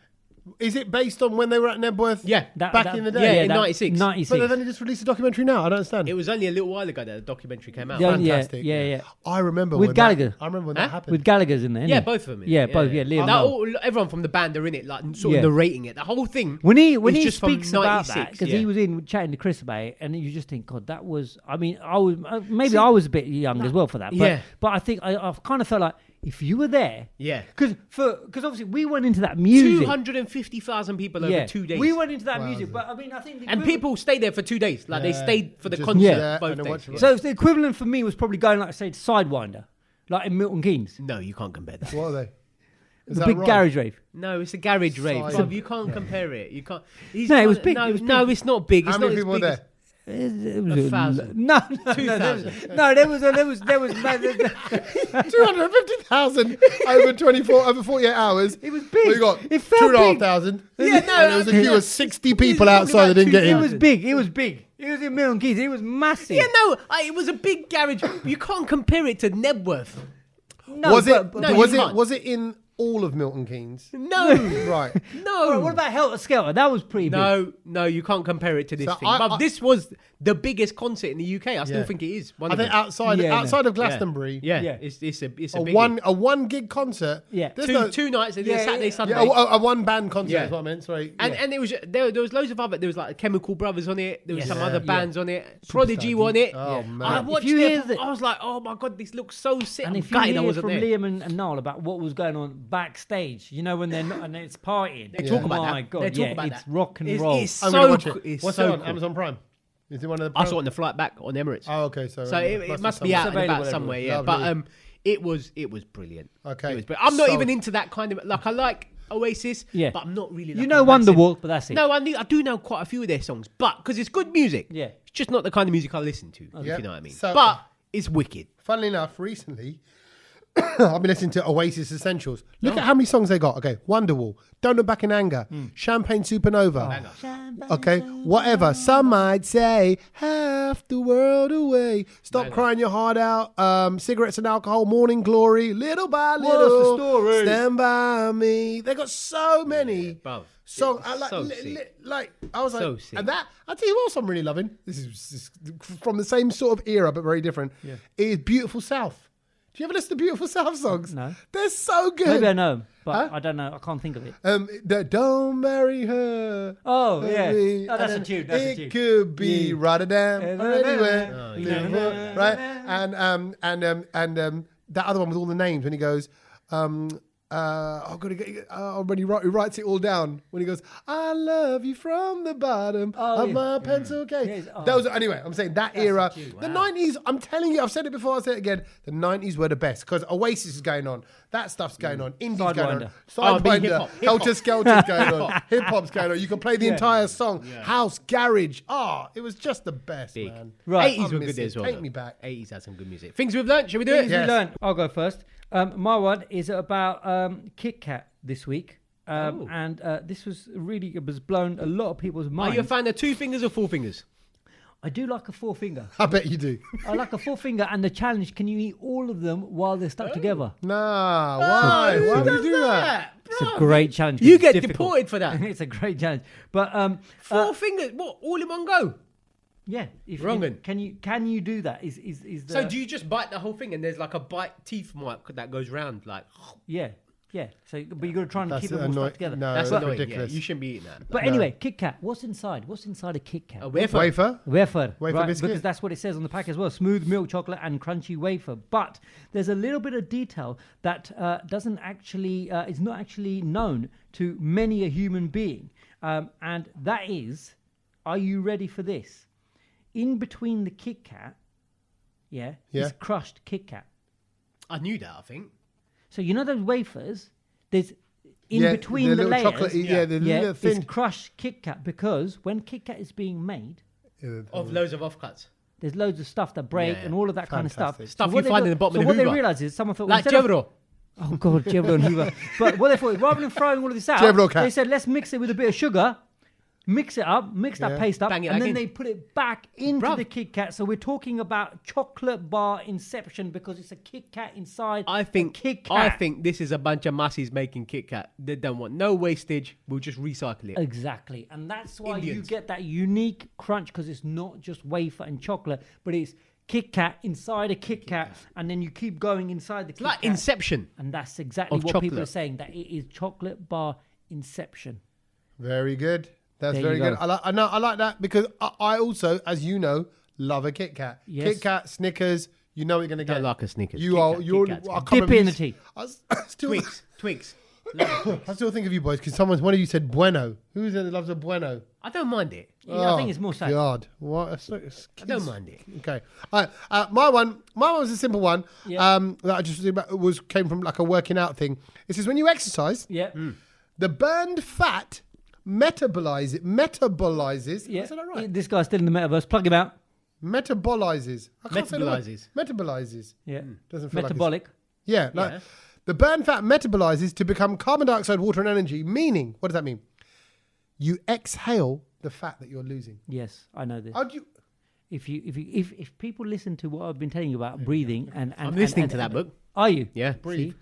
is it based on when they were at Nebworth? Yeah. Back in the day? Yeah, in 96. 96. But they've only just released a documentary now. I don't understand. It was only a little while ago that the documentary came out. Yeah, Fantastic. Yeah. I remember With when Gallagher. I remember when Huh? that happened. With Gallagher's in there, Yeah, innit? both of them. Yeah, both. Yeah, Liam. Everyone from the band are in it, like sort Yeah. of narrating it. The whole thing. When he is he just from speaks about that, 96, because yeah. he was in chatting to Chris about it, and you just think, God, that was. I mean, I was maybe I was a bit young as well for that. But, Yeah. but I think I've kind of felt like if you were there, Yeah. because obviously we went into that music. 250,000 people over 2 days. We went into that music, but I mean, I think the and equivalent- people stayed there for 2 days. Like they Yeah. stayed for the Just- concert Yeah. both and then days. watch it. Yeah. So the equivalent for me was probably going, like I said, Sidewinder, like in Milton Keynes, No, you can't compare that. What are they? Is the that big wrong? garage rave. No, it's a garage rave. Side- Bruv, you can't compare it. You can't. No, it was big. No, It was no, big. it's not big. It's How not many as people were big as- there? It was 1,000. No, 2,000. No, there was 250,000 over 48 hours. It was big. We got It felt 2,500. Yeah, no, and there was a queue of 60 people outside that about didn't get It in. was big. It was big. It was in Milton Keynes. It was massive. Yeah, no, it was a big garage. You can't compare it to Nebworth. No, was it? but- No, was you it? can't. Was it in all of Milton Keynes. No, Right. no. What about Helter Skelter? That was pretty big. No, you can't compare it to this So thing. I- But this was the biggest concert in the UK. I still Yeah. think it is. I think outside Yeah, outside of Glastonbury, Yeah, Yeah. it's a a biggie. one gig concert. Yeah. There's Two nights. They did Yeah, Saturday, yeah. Sunday. a one band concert Yeah. is what I meant. Sorry. And Yeah. and it was there was loads of other. There was like Chemical Brothers on it. There was Yes. some Yeah. other bands on it. Prodigy Superstar, on it. Oh Yeah. I man. watched you hear it. the- I was like, oh my god, this looks so sick. And I'm if you gutted I hear wasn't from there. Liam and Noel about what was going on backstage, you know, when they're not, and it's partying. They talk about My that. God, They talk yeah, about it's that. rock and It's- roll. it's I'm so gonna watch it. it's What's so it on? cool. Amazon Prime. Is it one of the? I saw it on the flight back on Emirates. Oh, okay. So So it must be somewhere. out and available about somewhere, everywhere. yeah. Lovely. But it was brilliant. Okay. It was brilliant. I'm not So- even into that kind of like I like Oasis, Yeah. but I'm not really. You Like know a massive- Wonderwall, but that's it. No, I do know quite a few of their songs, but because it's good music. Yeah. It's just not the kind of music I listen to. If Yep. you know what I mean. So- but it's wicked. Funnily enough, recently, I've been listening to Oasis Essentials. Look at how many songs they got. Okay, Wonderwall, Don't Look Back in Anger, Champagne Supernova. Okay, whatever. Some might say, half the world away. Stop crying your heart out. Cigarettes and alcohol, Morning Glory, Little by What's the Little. story? Stand by me. They got so many. Bruv. So It's I like, so sick. I was like, So sick. and that I tell you what else I'm really loving. This is from the same sort of era, but very different. Yeah. Is Beautiful South. Do you ever listen to Beautiful South songs? No. They're so good. Maybe I know, but Huh? I don't know. I can't think of it. The Don't Marry Her. Oh, yeah. Baby. Oh, that's And a tune. That's a it tune. could be Yeah. Rotterdam or anywhere. Oh, Liverpool, right? And that other one with all the names when he goes, when he writes it all down when he goes, I love you from the bottom of my pencil case. Yes. Oh. Those are, anyway, I'm saying that era. a tune. The Wow. 90s, I'm telling you, I've said it before, I'll say it again. The 90s were the best because Oasis is going on. That stuff's going on. Indie's going on. Sidewinder. Oh, big Sidewinder. hip-hop. Helter Skelter's going on. Hip hop's going on. You can play the entire song. House, garage. It was just the best, Big. man. Right. 80s I were miss good it. as well. Take though. me back. 80s had some good music. Things we've learned. Shall we do Things it? we Yes. learned. I'll go first. My one is about Kit Kat this week. Oh. And this was really, it was blown a lot of people's Are minds. you a fan of 2 fingers or 4 fingers? I do like a 4-finger. I bet you do. I like a 4-finger, and the challenge: can you eat all of them while they're stuck together? Nah, why? who Why would you does do that? It's a great challenge. 'cause You it's get difficult. deported for that. It's a great challenge. But 4 fingers? What? All in one go? yeah, if Wrong you, one. can you do that? Is the, So do you just bite the whole thing and there's like a bite teeth mark that goes round like? yeah. So but you got to try and That's keep them all annoying. stuck together. No, That's that's annoying. ridiculous. Yeah, you shouldn't be eating that. But No. anyway, Kit Kat. What's inside? What's inside a Kit Kat? A wafer. Wafer? Wafer, Wafer biscuit? because that's what it says on the pack as well. Smooth milk chocolate and crunchy wafer. But there's a little bit of detail that doesn't actually is not actually known to many a human being, and that is, are you ready for this? In between the Kit Kat, Yeah. is crushed Kit Kat. I knew that. I think. So you know those wafers? There's in Yeah, between the the little layers. chocolate- yeah, the little it's thin- crushed Kit Kat, because when Kit Kat is being made, Of loads of offcuts. there's loads of stuff that break Yeah. and all of that kind of stuff. Fantastic. Stuff what you they find got- in the bottom so of the what they Hoover. realised is someone thought, Like instead of- Jevro. oh God, Jevro and Hoover. But what they thought, rather than throwing all of this out, Jevro cat. they said let's mix it with a bit of sugar, mix it up, mix that Yeah. paste up, Bang it and back then in. they put it back into Bruv. the Kit Kat. So we're talking about chocolate bar inception, because it's a Kit Kat inside. I think. a Kit Kat. I think this is a bunch of massies making Kit Kat. They don't want no wastage. We'll just recycle it. Exactly, and that's why you Indians. get that unique crunch, because it's not just wafer and chocolate, but it's Kit Kat inside a Kit Kat, and then you keep going inside the Kit Like Kat. Inception. And that's exactly of what people chocolate. are saying, that it is chocolate bar inception. Very good. That's There very you good. go. I like that because I also, as you know, love a Kit Kat. Yes. Kit Kat, Snickers. You know what you're going to Don't get. like a Snickers. You Kit are. Kat, You're. Kit Kats. I can't Dip remember it in you- the tea. Twix. Twix. I still think of you boys because one of you said Bueno. Who's there that loves a Bueno? I don't mind it. Yeah, I think it's more safe. God, what? I don't mind it. Okay, all right. My one was a simple one. Yeah. That I just came from like a working out thing. It says when you exercise, Yeah. the burned fat metabolizes. Yeah. I said that right? This guy's still in the metaverse. Plug him out. Metabolizes. I can't say the word. Metabolizes. Metabolizes. Yeah. Doesn't feel Metabolic. Yeah. Like, Yeah. the burned fat metabolizes to become carbon dioxide, water, and energy. Meaning, what does that mean? You exhale the fat that you're losing. Yes, I know this. How do you? If people listen to what I've been telling you about breathing and I'm listening and- to that book. Are you? Yeah. Breathe. See?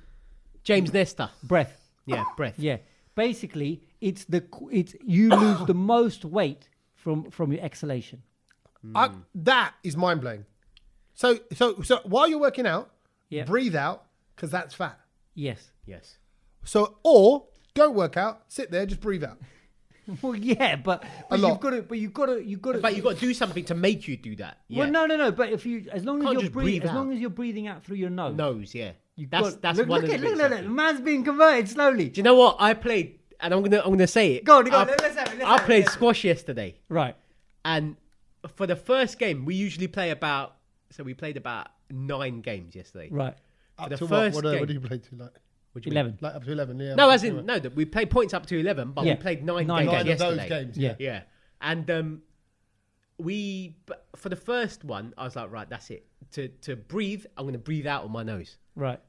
James Nestor. Breath. Yeah, breath. Yeah. Basically, it's you lose the most weight from your exhalation. That is mind blowing. So while you're working out, breathe out because that's fat. Yes. Yes. So or don't work out, sit there, just breathe out. Well, yeah, but you've got to. But you've got to do something to make you do that. Yeah. Well, no. But as long as you're breathing out through your nose. Nose, yeah. That's look, one look of the at it. The man's being converted slowly. Do you know what I played? And I'm gonna say it. Go on. Let's have it. I played squash yesterday. Right. And for the first game, we usually play about. So we played about 9 games yesterday. Right. Up the to first what game, do you play to like? 11. Like up to 11, yeah. No, as in we played points up to 11, but we played 9 games of yesterday. those games. Yeah. And for the first one, I was like, right, that's it. To breathe, I'm going to breathe out on my nose. Right.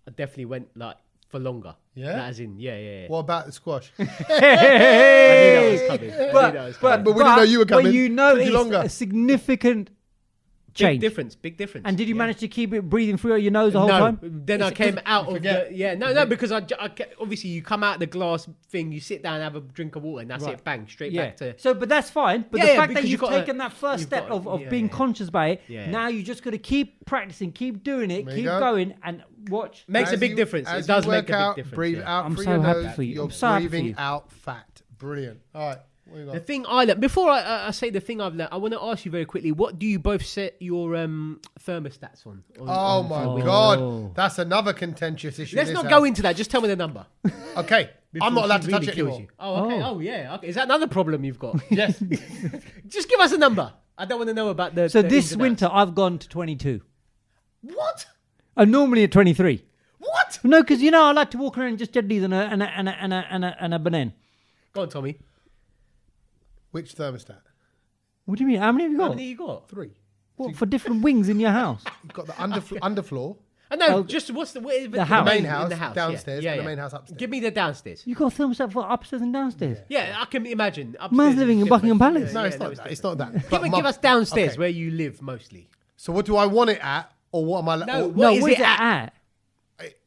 I definitely went like for longer. Yeah? As in, yeah. What about the squash? I knew that was coming. But we didn't know you were coming. But you noticed longer. a significant change. Big difference. And did you manage to keep it breathing through your nose the whole time? Then I came out of the... because I obviously you come out of the glass thing, you sit down, have a drink of water, and that's it, bang, straight back to... So, but that's fine. But the fact that you've taken that first step of being conscious about it, now you just got to keep practicing, keep doing it, keep going, and watch. Makes a big difference. It does make a big difference. Breathe out I'm through so your happy nose. for you. You're I'm so happy for breathing you. out fat. Brilliant. All right. What you got? The thing I learned, before I say the thing I've learned, I want to ask you very quickly, what do you both set your thermostats on? Oh my God. That's another contentious issue. Let's not go into that. Just tell me the number. Okay. I'm not allowed to touch it anymore. Oh, okay. Oh, yeah. Okay. Is that another problem you've got? Yes. Just give us a number. I don't want to know about the... So the this ins and winter, outs. I've gone to 22. What? I'm normally at 23. What? No, because I like to walk around just jellies and a banana. Go on, Tommy. Which thermostat? What do you mean? How many have you How got? many you got? 3. What, for different wings in your house? You've got the underfloor, I know, just what's the house. main in house, the house downstairs, yeah. and the main house upstairs. Give me the downstairs. You got a thermostat for upstairs and downstairs. Yeah, I can imagine. Upstairs Man's is living in different. Buckingham Palace. No, Yeah, it's not that. It's not that. Give us downstairs Okay. where you live mostly. So what do I want it at, or what am I? No, or- What is what it is it at?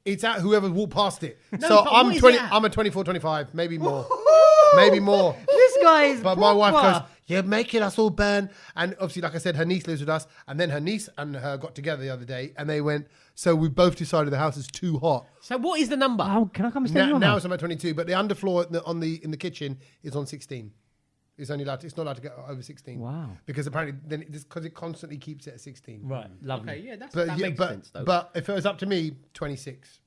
It's at whoever walked past it. No, So but I'm what is 20. it at? I'm a 24, 25, maybe more, maybe more. This guy is But my wife proper. goes, "You're making us all burn." And obviously, like I said, her niece lives with us, and then her niece and her got together the other day, and they went. So we both decided the house is too hot. So what is the number? Oh, can I come and stay in Now, your now house? it's at 22, but the underfloor in the kitchen is on 16. It's only allowed. It's not allowed to go over 16. Wow. Because apparently, then because it constantly keeps it at 16. Right, lovely. Okay, yeah, that But makes sense though. but if it was up to me, 26.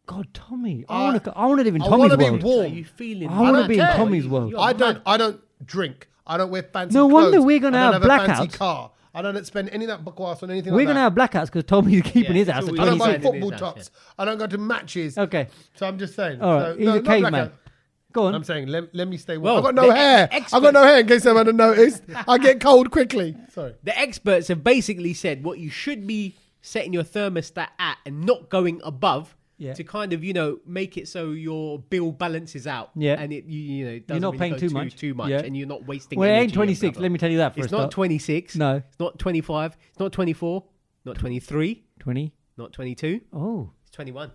God, Tommy, I want to live in I Tommy's wanna be world. warm. Are you feeling? I wanna don't be in care. Tommy's world. You're I mad. don't drink. I don't wear fancy No clothes. wonder we're gonna I don't have a fancy blackouts. car. I don't spend any of that buckwass on anything We're like going to that. have blackouts because Tommy's keeping his Yeah, house that's at all I we don't buy He's 26. in his football house, tops. I don't go to matches. Okay. So I'm just saying. All right. So, He's no, a not caveman. blackout. Go on. I'm saying, let me stay warm. Well, I've got no the hair. I've expert- got no hair in case someone hadn't noticed. I get cold quickly. Sorry. The experts have basically said what you should be setting your thermostat at and not going above to kind of, make it so your bill balances out. Yeah. And it, it doesn't You're not really paying go too much. Yeah. and you're not wasting Well, it energy ain't and 26. blah, Let me tell you that for It's a not start. 26. No. It's not 25. It's not 24. Not 23. 20. Not 22. Oh. It's 21.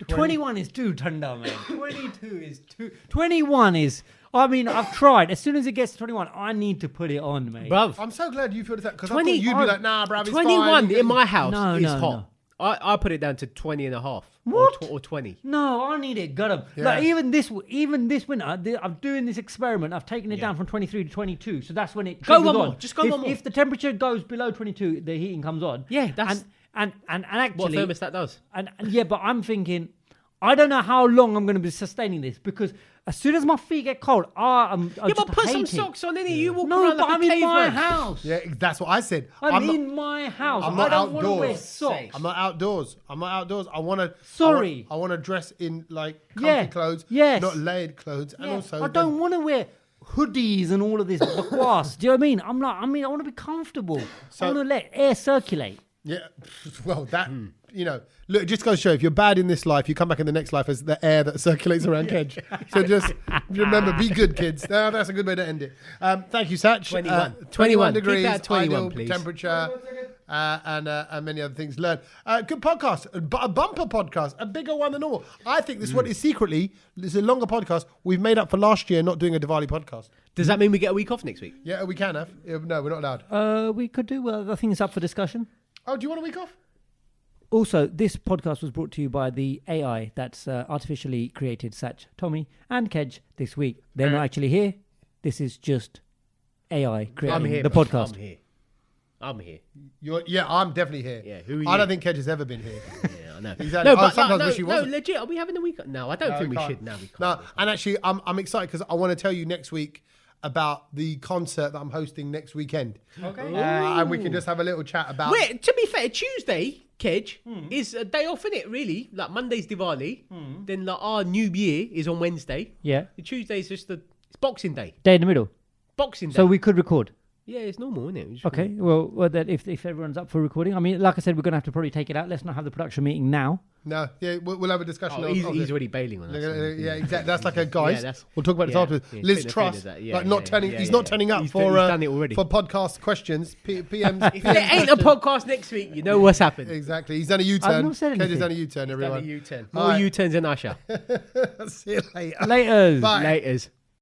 21 is too tender, man. 22 is too... 21 is... I mean, I've tried. As soon as it gets to 21, I need to put it on, mate. Bruv. I'm so glad you feel that because I 20 thought you'd be like, nah, bruv, it's 21 fine. in my house No, is no, hot. no. I put it down to 20 and a half. What? Or 20. No, I need it. Got him. Yeah. Like even this winter, I'm doing this experiment. I've taken it down from 23 to 22. So that's when it Go triggers one on. more. Just go if, one more. If the temperature goes below 22, the heating comes on. Yeah, that's and actually what thermostat does. And yeah, but I'm thinking, I don't know how long I'm going to be sustaining this because as soon as my feet get cold, I Yeah, but put some socks on, innit? You walk No, around but like I'm a in my caveman. house. Yeah, that's what I said. I'm not- in my house. I'm I not don't want to wear outdoors. socks. I'm not outdoors. I want to. Sorry. I want to dress in like comfy Yeah. clothes. Yes. Not layered clothes. And Yeah, also, I don't want to wear hoodies and all of this bakwas. Do you know what I mean? I want to be comfortable. I want to let air circulate. Yeah. Well, that look, it just goes to show if you're bad in this life, you come back in the next life as the air that circulates around Kedge. So just remember, be good, kids. No, that's a good way to end it. Thank you, Sach. 21. 21 Keep degrees, that at 21, ideal please. temperature. and many other things. Learn. Good podcast, a bumper podcast, a bigger one than normal. I think this one is secretly, it's a longer podcast. We've made up for last year not doing a Diwali podcast. Does that mean we get a week off next week? Yeah, we can have. No, we're not allowed. We could do. I think it's up for discussion. Oh, do you want a week off? Also, this podcast was brought to you by the AI that's artificially created Sach, Tommy, and Kedge this week. They're not actually here. This is just AI creating the podcast. I'm here. I'm definitely here. Yeah, who are you? I don't think Kedge has ever been here. Yeah, I know. Exactly. Sometimes wish he no, wasn't. legit. Are we having a week? No, I don't think we should. No, we can't. No, and actually, I'm excited because I want to tell you next week about the concert that I'm hosting next weekend. Okay. And we can just have a little chat about... Wait, to be fair, Tuesday, Kedge, is a day off, innit, really? Like, Monday's Diwali. Then, like, our New Year is on Wednesday. Yeah. The Tuesday's just it's Boxing Day. Day in the middle. Boxing Day. So we could record. Yeah, it's normal, isn't it? Okay. Well, that if everyone's up for recording, I mean, like I said, we're going to have to probably take it out. Let's not have the production meeting now. No, yeah, we'll have a discussion. He's already bailing on us. Yeah, exactly. That's like a guys. We'll talk about this afterwards. Yeah, Liz Truss, he's not turning up He's for done it already. for podcast questions. PMs. If there ain't a podcast next week, you know what's happened. Exactly. He's done a U-turn. I've not said anything. Kedge has done a U-turn. Everyone. More U-turns than Usher. See you later. Laters. Bye. Laters.